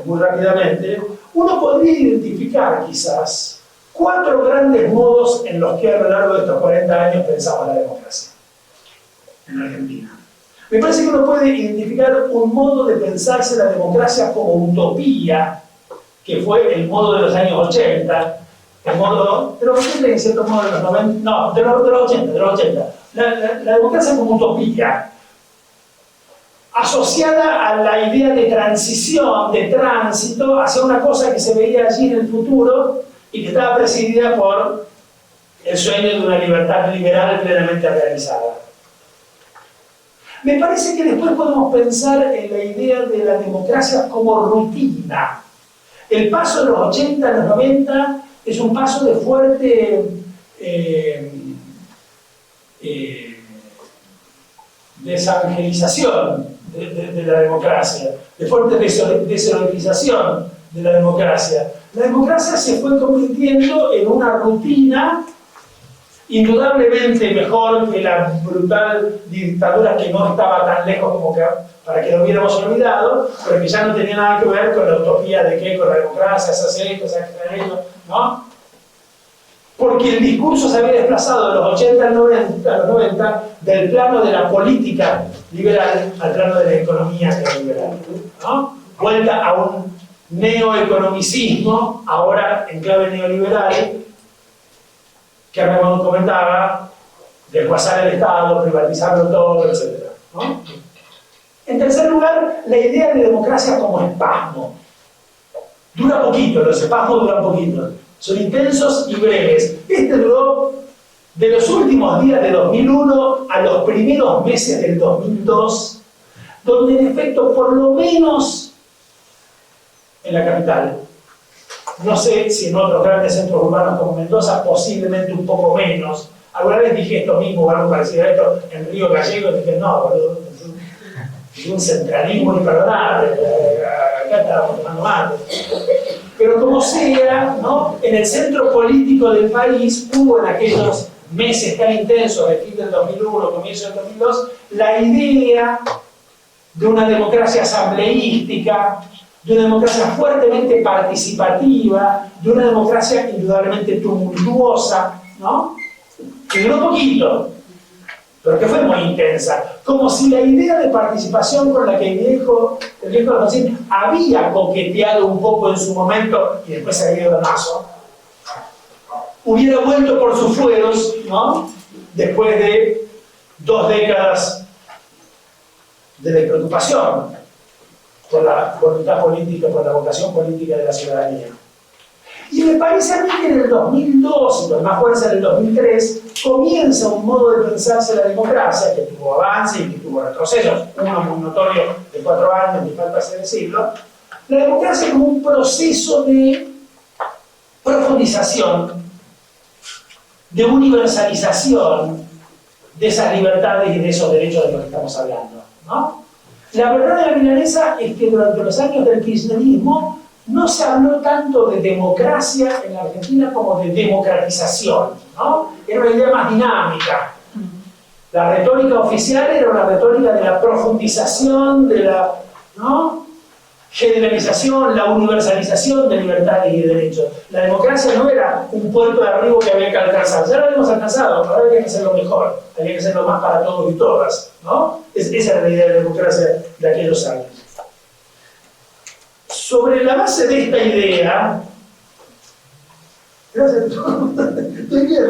muy rápidamente, uno podría identificar quizás 4 grandes modos en los que a lo largo de estos 40 años pensamos la democracia en Argentina. Me parece que uno puede identificar un modo de pensarse la democracia como utopía, que fue el modo de los años 80, el modo de los 80 y en cierto modo de los 90, no, de los 80. La democracia como utopía, asociada a la idea de transición, de tránsito hacia una cosa que se veía allí en el futuro y que estaba presidida por el sueño de una libertad liberal plenamente realizada. Me parece que después podemos pensar en la idea de la democracia como rutina. El paso de los 80 a los 90 es un paso de fuerte desangelización de la democracia, de fuerte desorganización de la democracia. La democracia se fue convirtiendo en una rutina indudablemente mejor que la brutal dictadura que no estaba tan lejos como que para que lo hubiéramos olvidado, pero que ya no tenía nada que ver con la utopía de que con la democracia se hace esto, se hace aquello, ¿no? Porque el discurso se había desplazado de los 80 a los 90 del plano de la política liberal al plano de la economía neoliberal, ¿no? Vuelta a un neoeconomicismo, ahora en clave neoliberal, que Ramón comentaba, desguazar el Estado, privatizarlo todo, etc., ¿no? En tercer lugar, la idea de democracia como espasmo. Dura poquito, los espasmos duran poquito. Son intensos y breves. Este duró de los últimos días de 2001 a los primeros meses del 2002, donde en efecto, por lo menos en la capital, no sé si en otros grandes centros urbanos como Mendoza, posiblemente un poco menos. Alguna vez dije esto mismo o algo parecido a esto en Río Gallegos, y dije, no, boludo, es un centralismo imperdonable, acá estábamos tomando mate. Pero como sea, ¿no? En el centro político del país hubo en aquellos meses tan intensos de fin del 2001, comienzo del 2002, la idea de una democracia asambleística, de una democracia fuertemente participativa, de una democracia indudablemente tumultuosa, ¿no? Que duró poquito, pero que fue muy intensa. Como si la idea de participación con la que el viejo Alfonsín había coqueteado un poco en su momento y después se había ido de mazo, hubiera vuelto por sus fueros, ¿no? Después de 2 décadas de despreocupación por la voluntad política, por la vocación política de la ciudadanía. Y me parece a mí que en el 2002, y con más fuerza en el 2003, comienza un modo de pensarse la democracia que tuvo avances y que tuvo retrocesos, uno muy notorio de 4 años, ni falta así decirlo, la democracia como un proceso de profundización, de universalización de esas libertades y de esos derechos de los que estamos hablando, ¿no? La verdad de la milanesa es que durante los años del kirchnerismo no se habló tanto de democracia en la Argentina como de democratización, ¿no? Era una idea más dinámica. La retórica oficial era una retórica de la profundización, de la, ¿no?, generalización, la universalización de libertades y de derechos. La democracia no era un puerto de arribo que había que alcanzar. Ya lo habíamos alcanzado, ahora había que hacerlo mejor, había que hacerlo más para todos y todas, ¿no? Esa era la idea de la democracia de aquellos años. Sobre la base de esta idea, gracias, estoy bien,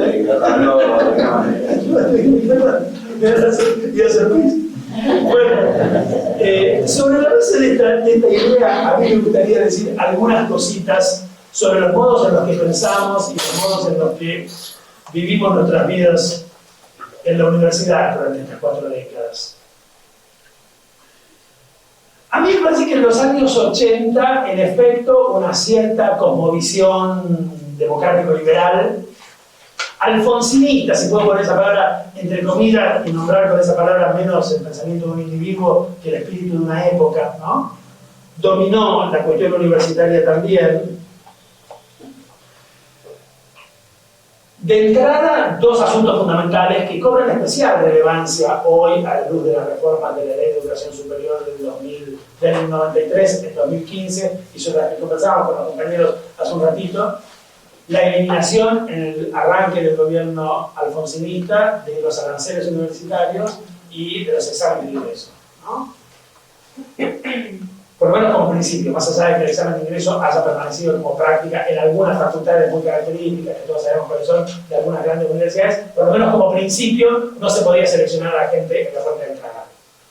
bueno, sobre la base de esta idea, a mí me gustaría decir algunas cositas sobre los modos en los que pensamos y los modos en los que vivimos nuestras vidas en la universidad durante estas 4 décadas. A mí me parece que en los años 80, en efecto, una cierta cosmovisión democrático-liberal, alfonsinista, si puedo poner esa palabra entre comillas y nombrar con esa palabra menos el pensamiento de un individuo que el espíritu de una época, ¿no?, dominó la cuestión universitaria también. De entrada, 2 asuntos fundamentales que cobran especial relevancia hoy a la luz de las reformas de la Ley de Educación Superior del 93 en 2015, y sobre las que conversábamos con los compañeros hace un ratito. La eliminación en el arranque del gobierno alfonsinista de los aranceles universitarios y de los exámenes de ingreso, ¿no? Por lo menos como principio, más allá de que el examen de ingreso haya permanecido como práctica en algunas facultades muy características, que todos sabemos cuáles son, de algunas grandes universidades, por lo menos como principio no se podía seleccionar a la gente en la puerta de entrada.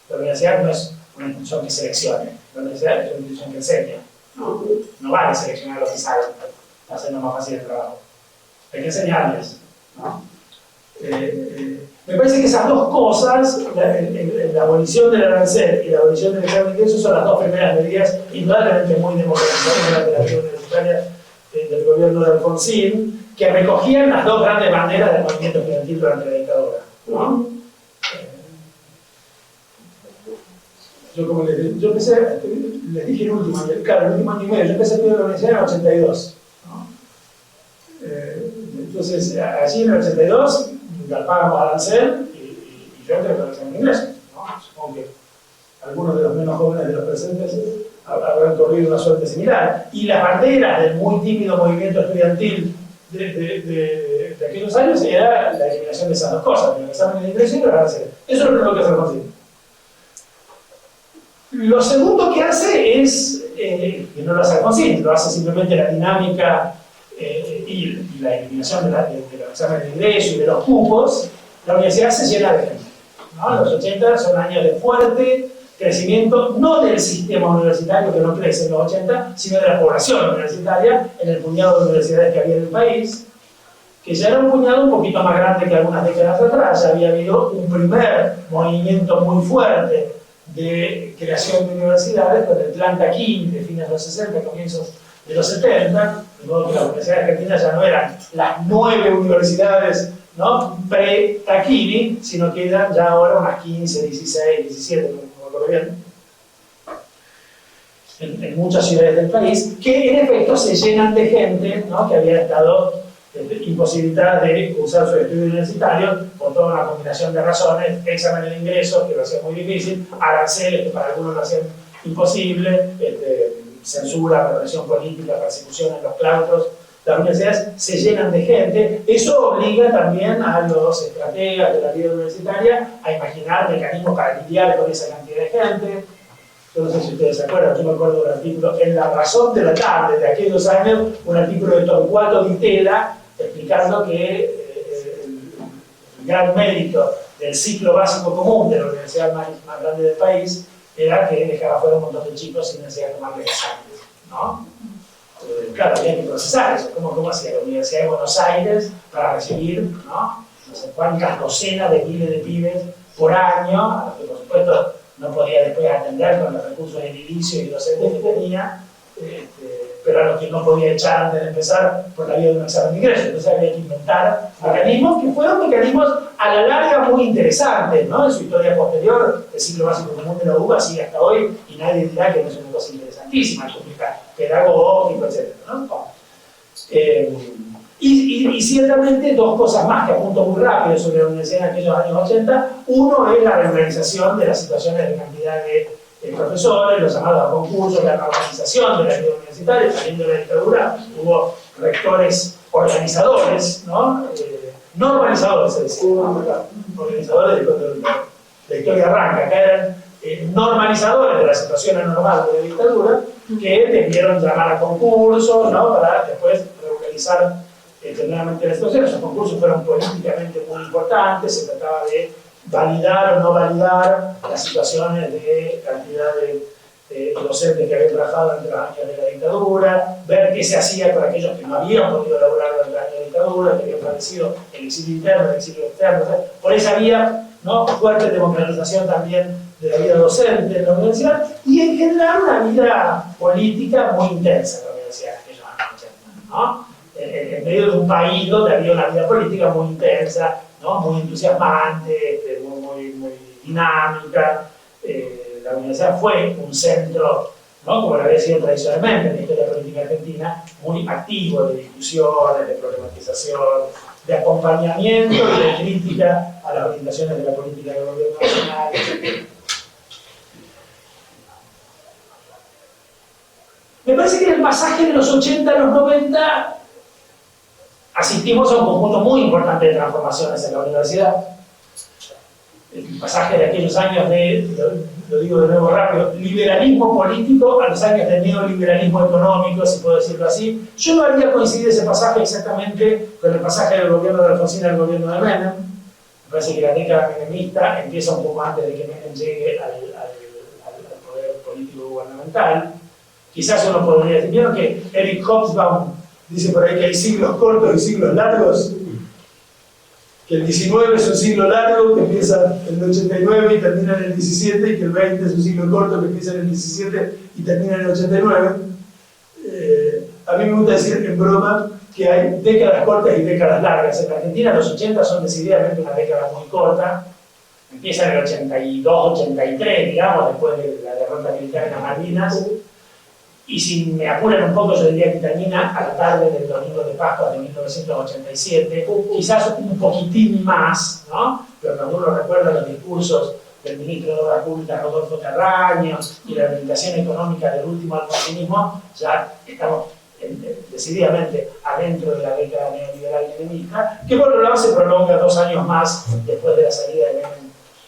La universidad no es una institución que seleccione, la universidad es una institución que enseña. No vale seleccionar a los que saben, haciendo más fácil el trabajo. Hay que enseñarles, ¿no? Me parece que esas 2 cosas, la abolición del arancel y la abolición del examen de ingreso, son las 2 primeras medidas indudablemente muy democratizadoras de la vida universitaria del gobierno de Alfonsín, que recogían las 2 grandes banderas del movimiento estudiantil durante la dictadura, ¿no? Yo, como yo empecé, les dije el último año, claro, el último año y medio, yo empecé a estudiar en la universidad en el 82, ¿no? Entonces, allí en el 82, galpábamos arancel y yo entré con el examen de ingreso, ¿no? Supongo que algunos de los menos jóvenes de los presentes habrán corrido una suerte similar. Y las banderas del muy tímido movimiento estudiantil de aquellos años era la eliminación de esas 2 cosas, el examen de ingreso y el arancel. Eso es lo que hace Alfonsín. Lo segundo que hace es, que no lo hace Alfonsín, lo hace simplemente la dinámica y la eliminación de los exámenes de ingreso y de los cupos. La universidad se llena de gente, ¿no? Los 80 son años de fuerte crecimiento, no del sistema universitario que no crece en los 80, sino de la población universitaria en el puñado de universidades que había en el país, que ya era un puñado un poquito más grande que algunas décadas atrás. Ya había habido un primer movimiento muy fuerte de creación de universidades con el plan Taquín de fines de los 60, comienzos de los 70, de modo que las universidades argentinas ya no eran las 9 universidades, ¿no?, pre-Taquini, sino que eran ya ahora unas 15, 16, 17, no me acuerdo bien, en muchas ciudades del país, que en efecto se llenan de gente, ¿no?, que había estado imposibilitada de cursar sus estudios universitarios por toda una combinación de razones: examen de ingreso, que lo hacía muy difícil, aranceles, que para algunos lo hacían imposible, censura, represión política, persecución en los claustros. Las universidades se llenan de gente. Eso obliga también a los estrategas de la vida universitaria a imaginar mecanismos para lidiar con esa cantidad de gente. Yo no sé si ustedes se acuerdan, yo me acuerdo del artículo en La Razón de la Tarde de aquellos años, un artículo de Torcuato Di Tella explicando que el gran mérito del ciclo básico común de la universidad más grande del país era que dejaba fuera un montón de chicos sin necesidad de tomarles exámenes, ¿no? Claro, había que procesar eso. ¿Cómo hacía la Universidad de Buenos Aires para recibir, no sé cuántas docenas de miles de pibes por año, a los que por supuesto no podía después atender con los recursos edilicios y docentes que tenía, pero a los que no podía echar antes de empezar por la vía de un examen de ingreso? Entonces había que inventar mecanismos que fueron mecanismos a la larga muy interesantes, ¿no? En su historia posterior, el ciclo básico común de la UBA sigue hasta hoy y nadie dirá que no es una cosa interesantísima, pedagógico, etc., ¿no? Y ciertamente dos cosas más que apunto muy rápido sobre la universidad en aquellos años 80. Uno es la regularización de las situaciones de cantidad de profesores, los llamados a concursos, la normalización de la vida universitaria. Saliendo de la dictadura hubo rectores organizadores, ¿no? Normalizadores, se decía, ¿no? Organizadores de la historia arranca. Acá eran normalizadores de la situación anormal de la dictadura, que debieron llamar a concursos, ¿no? Para después regularizar nuevamente la situación. Esos concursos fueron políticamente muy importantes, se trataba de validar o no validar las situaciones de cantidad de docentes que habían trabajado durante los años de la dictadura, ver qué se hacía con aquellos que no habían podido laburar durante los años de la dictadura, que habían padecido el exilio interno, el exilio externo. O sea, por esa vía, ¿no? Fuerte democratización también de la vida docente en la universidad, y en general una vida política muy intensa en la universidad en aquellos años 80, ¿no? En medio de un país donde había una vida política muy intensa, ¿no? Muy entusiasmante, muy dinámica. La universidad fue un centro, ¿no? Como lo había sido tradicionalmente en la historia política argentina, muy activo de discusiones, de problematización, de acompañamiento y de crítica a las orientaciones de la política del gobierno nacional, etc. Me parece que en el pasaje de los 80 a los 90 asistimos a un conjunto muy importante de transformaciones en la universidad. El pasaje de aquellos años lo digo de nuevo rápido, liberalismo político a los años de neoliberalismo económico, si puedo decirlo así. Yo no haría coincidir ese pasaje exactamente con el pasaje del gobierno de Alfonsín al gobierno de Menem. Me parece que la década menemista empieza un poco antes de que Menem llegue al poder político gubernamental. Quizás uno podría decir, ¿vieron que Eric Hobsbawm dice por ahí que hay siglos cortos y siglos largos? Que el 19 es un siglo largo que empieza en el 89 y termina en el 17, y que el 20 es un siglo corto que empieza en el 17 y termina en el 89. A mí me gusta decir en broma que hay décadas cortas y décadas largas. En Argentina los 80 son decididamente una década muy corta. Empieza en el 82, 83, digamos, después de la derrota militar en las Malvinas. Y si me apuran un poco, yo diría que termina a la tarde del domingo de Pascua de 1987, quizás un poquitín más, ¿no? Pero cuando uno recuerda los discursos del ministro de Obras Públicas Rodolfo Terraño y la orientación económica del último alfonsinismo, ya estamos decididamente adentro de la década neoliberal menemista, que por otro lado se prolonga 2 años más después de la salida de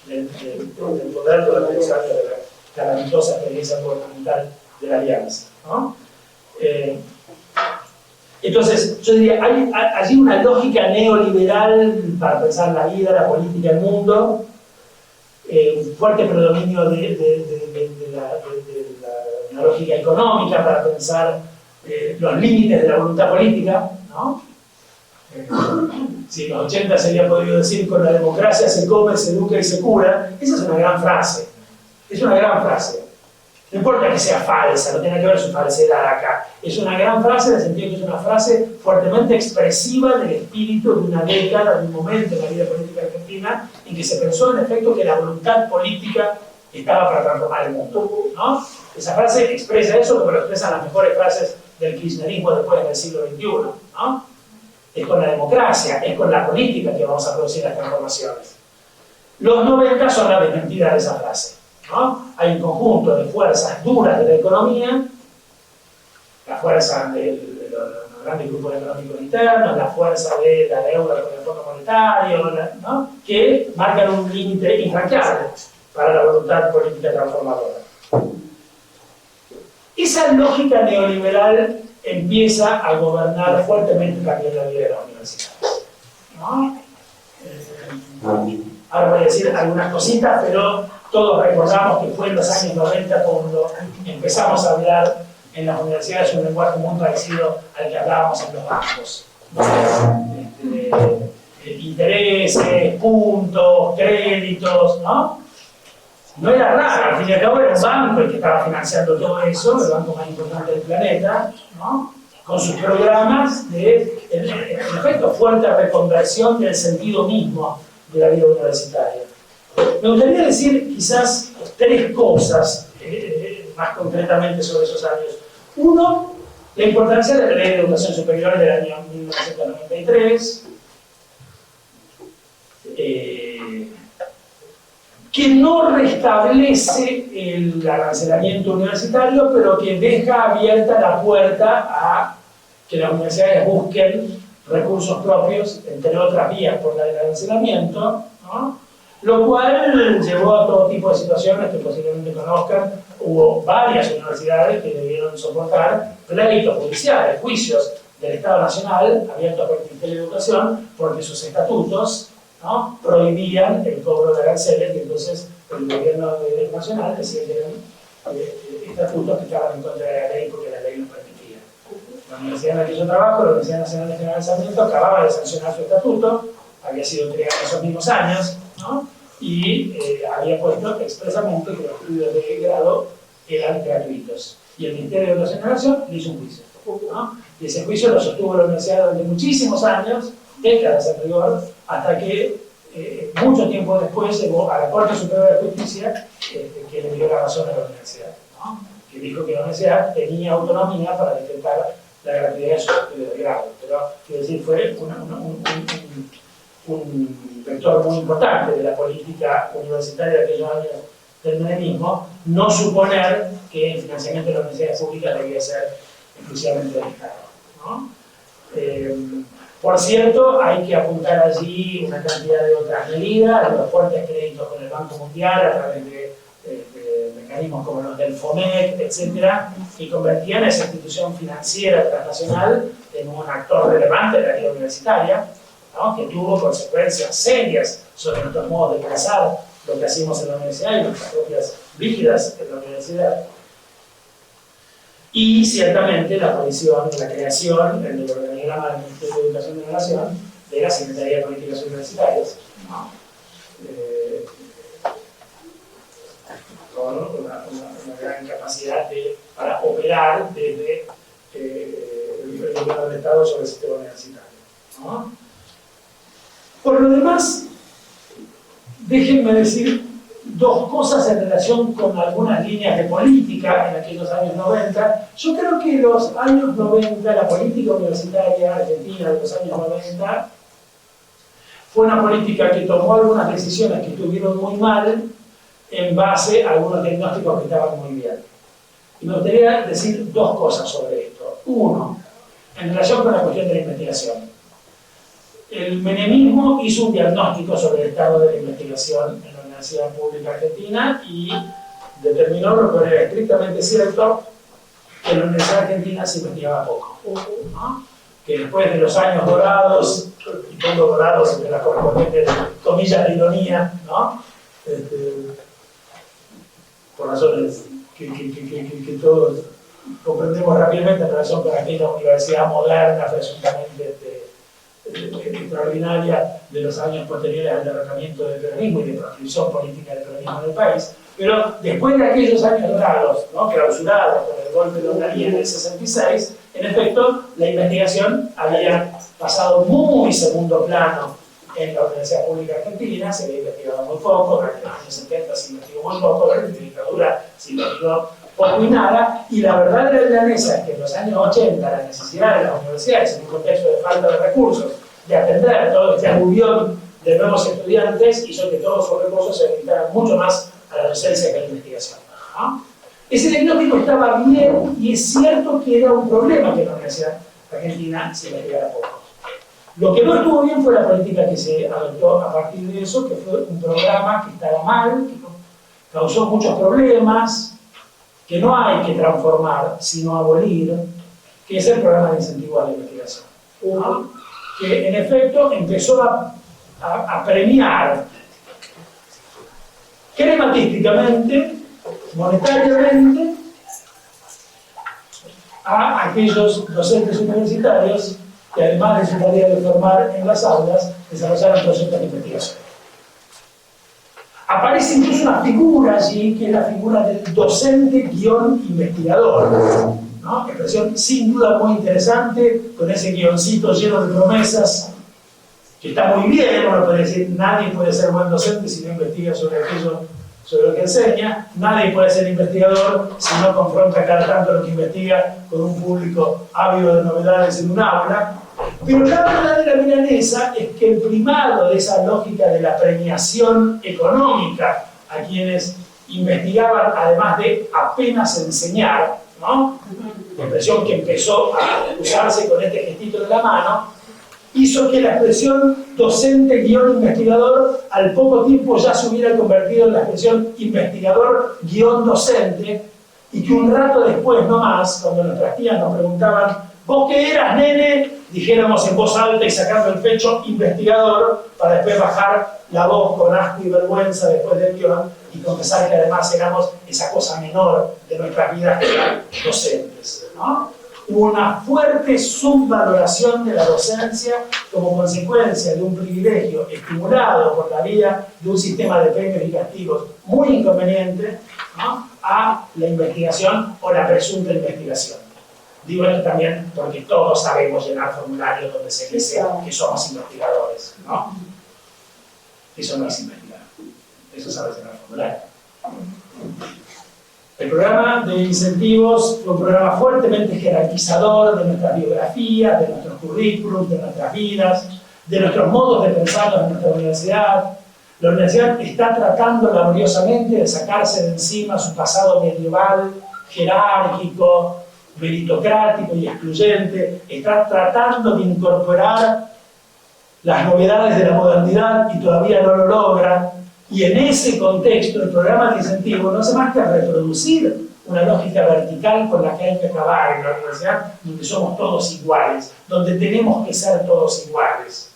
Menem del poder, durante los años de la calamitosa experiencia gubernamental de la alianza, ¿no? Entonces, yo diría, hay allí una lógica neoliberal para pensar la vida, la política, el mundo, un fuerte predominio de la lógica económica para pensar los límites de la voluntad política, ¿no? Si en los 80 se había podido decir con la democracia se come, se educa y se cura, esa es una gran frase, es una gran frase. No importa que sea falsa, no tiene que ver su falsedad acá. Es una gran frase en el sentido que es una frase fuertemente expresiva del espíritu de una década, de un momento en la vida política argentina en que se pensó en efecto que la voluntad política estaba para transformar el mundo, ¿no? Esa frase expresa eso como lo expresan las mejores frases del kirchnerismo después del siglo XXI, ¿no? Es con la democracia, es con la política que vamos a producir las transformaciones. Los 90 son la desmentida de esa frase, ¿no? Hay un conjunto de fuerzas duras de la economía, la fuerza de los grandes grupos económicos internos, la fuerza de la deuda con el Fondo Monetario, ¿no? Que marcan un límite infranqueable para la voluntad política transformadora. Esa lógica neoliberal empieza a gobernar fuertemente también la vida de la universidad. universidades, ¿no? Ahora voy a decir algunas cositas, pero todos recordamos que fue en los años 90 cuando empezamos a hablar en las universidades un lenguaje muy parecido al que hablábamos en los bancos. Intereses, puntos, créditos, ¿no? No era raro, al fin y al cabo era un banco el que estaba financiando todo eso, el banco más importante del planeta, ¿no? Con sus programas de, en efecto, fuerte reconversión del sentido mismo de la vida universitaria. Me gustaría decir quizás tres cosas más concretamente sobre esos años. Uno, la importancia de la Ley de Educación Superior del año 1993, que no restablece el arancelamiento universitario, pero que deja abierta la puerta a que las universidades busquen recursos propios, entre otras vías por la del arancelamiento, ¿no? Lo cual llevó a todo tipo de situaciones que posiblemente conozcan. Hubo varias universidades que debieron soportar pleitos judiciales, juicios del Estado Nacional abiertos por el Ministerio de Educación, porque sus estatutos, ¿no?, prohibían el cobro de aranceles, y entonces el gobierno nacional decía que eran estatutos que estaban en contra de la ley porque la ley los permitía. La Universidad en la que yo trabajo, la Universidad Nacional de General Sarmiento, acababa de sancionar su estatuto, había sido creado en esos mismos años, ¿no?, y había puesto expresamente que los estudios de grado eran gratuitos. Y el Ministerio de Educación y Nación le hizo un juicio, ¿no? Y ese juicio lo sostuvo la universidad durante muchísimos años, décadas en rigor, hasta que mucho tiempo después llegó a la Corte Superior de Justicia, que le dio la razón a la universidad, ¿no?, que dijo que la universidad tenía autonomía para decretar la gratuidad de sus estudios de grado. Pero, quiero decir, fue un vector muy importante de la política universitaria de aquellos años del menemismo, no suponer que el financiamiento de las universidades públicas debía ser exclusivamente del Estado, ¿no? Por cierto, hay que apuntar allí una cantidad de otras medidas, los fuertes créditos con el Banco Mundial a través de mecanismos como los del FOMEC, etcétera, que convertían a esa institución financiera transnacional en un actor relevante de la vida universitaria, ¿no?, que tuvo consecuencias serias sobre nuestros modos de pensar, lo que hacíamos en la universidad y nuestras propias vidas en la universidad. Y ciertamente la aparición, la creación en el organigrama del Ministerio de Educación de la Nación de la Secretaría de Políticas Universitarias, ¿no?, con una gran capacidad para operar desde el gobierno del Estado sobre el sistema universitario, ¿no? Por lo demás, déjenme decir dos cosas en relación con algunas líneas de política en aquellos años 90. Yo creo que los años 90, la política universitaria argentina de los años 90, fue una política que tomó algunas decisiones que estuvieron muy mal en base a algunos diagnósticos que estaban muy bien. Y me gustaría decir dos cosas sobre esto. Uno, en relación con la cuestión de la investigación. El menemismo hizo un diagnóstico sobre el estado de la investigación en la Universidad Pública Argentina y determinó lo que era estrictamente cierto, que en la Universidad Argentina se investigaba poco, ¿no? Que después de los años dorados, y pongo dorados entre las correspondientes comillas de ironía, ¿no?, por razones que todos comprendemos rápidamente en relación con aquella universidad moderna, presuntamente extraordinaria de los años posteriores al derrocamiento del peronismo y de proscripción política del peronismo en el país. Pero después de aquellos años dorados, ¿no?, clausurados con el golpe de Onganía en el 66, en efecto, la investigación había pasado muy segundo plano en la Universidad Pública Argentina, se había investigado muy poco, en los años 70 se investigó muy poco, en la dictadura se investigó poco y nada, y la verdad de la danesa es que en los años 80 la necesidad de las universidades, en un contexto de falta de recursos, de atender todo este aluvión de nuevos estudiantes, hizo que todos sus recursos se dedicaran mucho más a la docencia que a la investigación, ¿no? Ese diagnóstico estaba bien, y es cierto que era un problema que la Universidad Argentina se investigara poco. Lo que no estuvo bien fue la política que se adoptó a partir de eso, que fue un programa que estaba mal, que causó muchos problemas, que no hay que transformar, sino abolir, que es el programa de incentivos a la investigación, ¿no? que en efecto empezó a premiar crematísticamente, monetariamente, a aquellos docentes universitarios que, además de su tarea de formar en las aulas, desarrollaron proyectos de investigación. Aparece incluso una figura allí, que es la figura del docente-investigador, ¿no? Expresión sin duda muy interesante, con ese guioncito lleno de promesas, que está muy bien. Uno puede decir, nadie puede ser buen docente si no investiga sobre aquello sobre lo que enseña, nadie puede ser investigador si no confronta cada tanto lo que investiga con un público ávido de novedades en un aula. Pero la verdadera milanesa es que el primado de esa lógica de la premiación económica a quienes investigaban, además de apenas enseñar, ¿no? La expresión que empezó a usarse con este gestito de la mano, hizo que la expresión docente-investigador al poco tiempo ya se hubiera convertido en la expresión investigador-docente, y que un rato después, no más, cuando nuestras tías nos preguntaban ¿vos qué eras, nene?, dijéramos en voz alta y sacando el pecho investigador, para después bajar la voz con asco y vergüenza después del guión y confesar que además éramos esa cosa menor de nuestras vidas, que eran docentes, ¿no? Hubo una fuerte subvaloración de la docencia como consecuencia de un privilegio estimulado por la vía de un sistema de premios y castigos muy inconveniente, ¿no?, a la investigación o la presunta investigación. Digo esto también porque todos sabemos llenar formularios donde se dice que somos investigadores, ¿no? Eso no es investigar, eso sabe llenar formularios. El programa de incentivos fue un programa fuertemente jerarquizador de nuestras biografías, de nuestros currículums, de nuestras vidas, de nuestros modos de pensar en nuestra universidad. La universidad está tratando laboriosamente de sacarse de encima su pasado medieval, jerárquico, meritocrático y excluyente. Está tratando de incorporar las novedades de la modernidad y todavía no lo logra. Y en ese contexto, el programa de incentivo no hace más que reproducir una lógica vertical con la que hay que acabar en la universidad, donde somos todos iguales, donde tenemos que ser todos iguales.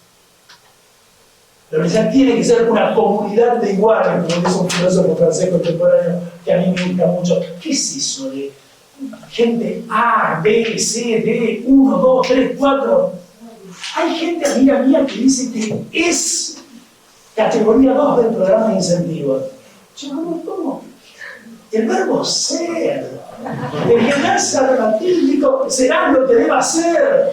La universidad tiene que ser una comunidad de iguales, como dice un filósofo francés contemporáneo que a mí me gusta mucho. ¿Qué es eso de gente A, B, C, D, 1, 2, 3, 4? Hay gente amiga mía que dice que es categoría 2 del programa de incentivos. Yo ¿cómo? El verbo ser. El general relativo será lo que deba ser.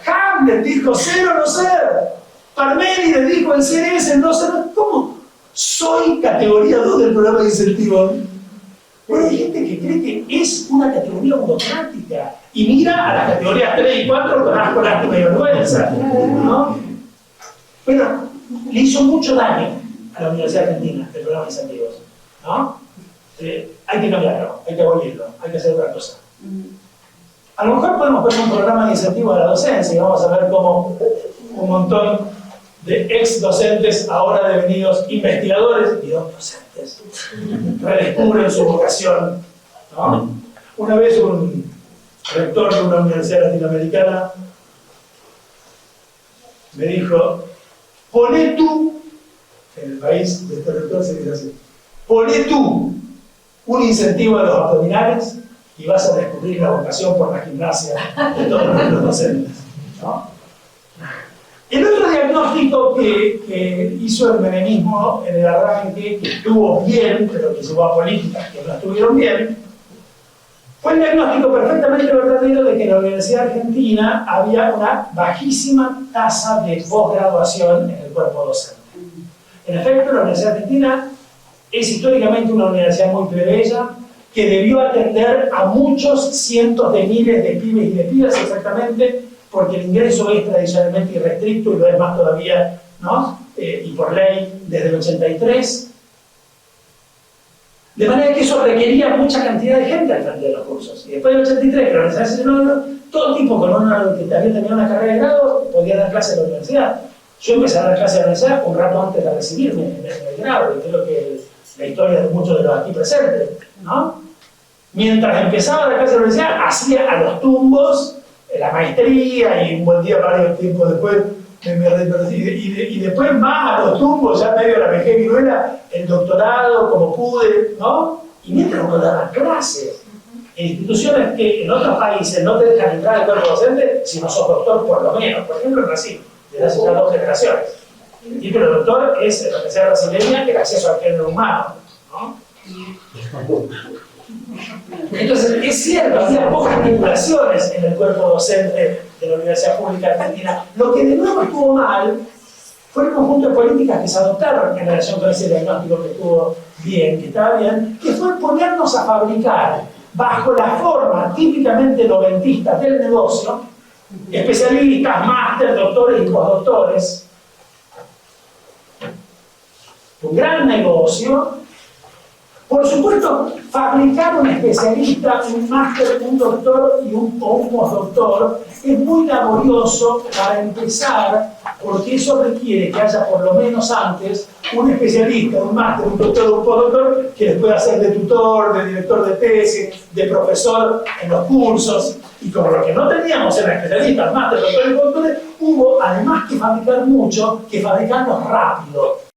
Hamlet dijo ser o no ser. Parménides dijo el ser es, el no ser. ¿Cómo? Soy categoría 2 del programa de incentivos. Pero hay gente que cree que es una categoría automática y mira a las categorías 3 y 4 con asco, lástima y vergüenza, ¿no? Pero le hizo mucho daño a la Universidad Argentina el programa de incentivos, ¿no? Hay que cambiarlo, hay que abolirlo, hay que hacer otra cosa. A lo mejor podemos poner un programa de incentivos a la docencia y vamos a ver cómo un montón de ex docentes, ahora devenidos investigadores y docentes, redescubren su vocación, ¿no? Una vez un rector de una universidad latinoamericana me dijo: poné tú, en el país de este rector se dice así, poné tú un incentivo a los abdominales y vas a descubrir la vocación por la gimnasia de todos los docentes, ¿no? El otro diagnóstico que hizo el menemismo en el arranque, que estuvo bien, pero que llevó a políticas que no estuvieron bien, fue el diagnóstico perfectamente verdadero de que en la Universidad Argentina había una bajísima tasa de posgraduación en el cuerpo docente. En efecto, la Universidad Argentina es históricamente una universidad muy plebeya, que debió atender a muchos cientos de miles de pibes y de pibas, exactamente porque el ingreso es tradicionalmente irrestricto y lo es más todavía, ¿no? Y por ley desde el 83. De manera que eso requería mucha cantidad de gente al frente de los cursos. Y después del 83, que la universidad se llenó, todo tipo con que había terminado una carrera de grado podía dar clase en la universidad. Yo empecé a dar clase en la universidad un rato antes de recibirme en el grado, y creo que la historia de muchos de los aquí presentes, ¿no? Mientras empezaba la clase de la universidad, hacía a los tumbos la maestría y un buen día, varios tiempos después, y después más a los tumbos, ya medio de la vejez viruela, el doctorado como pude, ¿no? Y mientras uno daba clases en instituciones que en otros países no te dejan entrar al cuerpo docente si no sos doctor por lo menos, por ejemplo en Brasil, desde hace ya 2 generaciones. El título de doctor es, en la Universidad Brasileña, el acceso al género humano, ¿no? Entonces, es cierto, había pocas vinculaciones en el cuerpo docente de la Universidad Pública Argentina. Lo que de nuevo estuvo mal fue el conjunto de políticas que se adoptaron en relación con ese diagnóstico que estuvo bien, que estaba bien, que fue ponernos a fabricar bajo la forma típicamente noventista del negocio, especialistas, máster, doctores y postdoctores, un gran negocio. Por supuesto, fabricar un especialista, un máster, un doctor o un postdoctor es muy laborioso para empezar, porque eso requiere que haya por lo menos antes un especialista, un máster, un doctor o un postdoctor que les pueda hacer de tutor, de director de tesis, de profesor en los cursos. Y como lo que no teníamos eran especialistas, máster, doctores y postdoctores, hubo además que fabricar mucho, que fabricarlos rápido.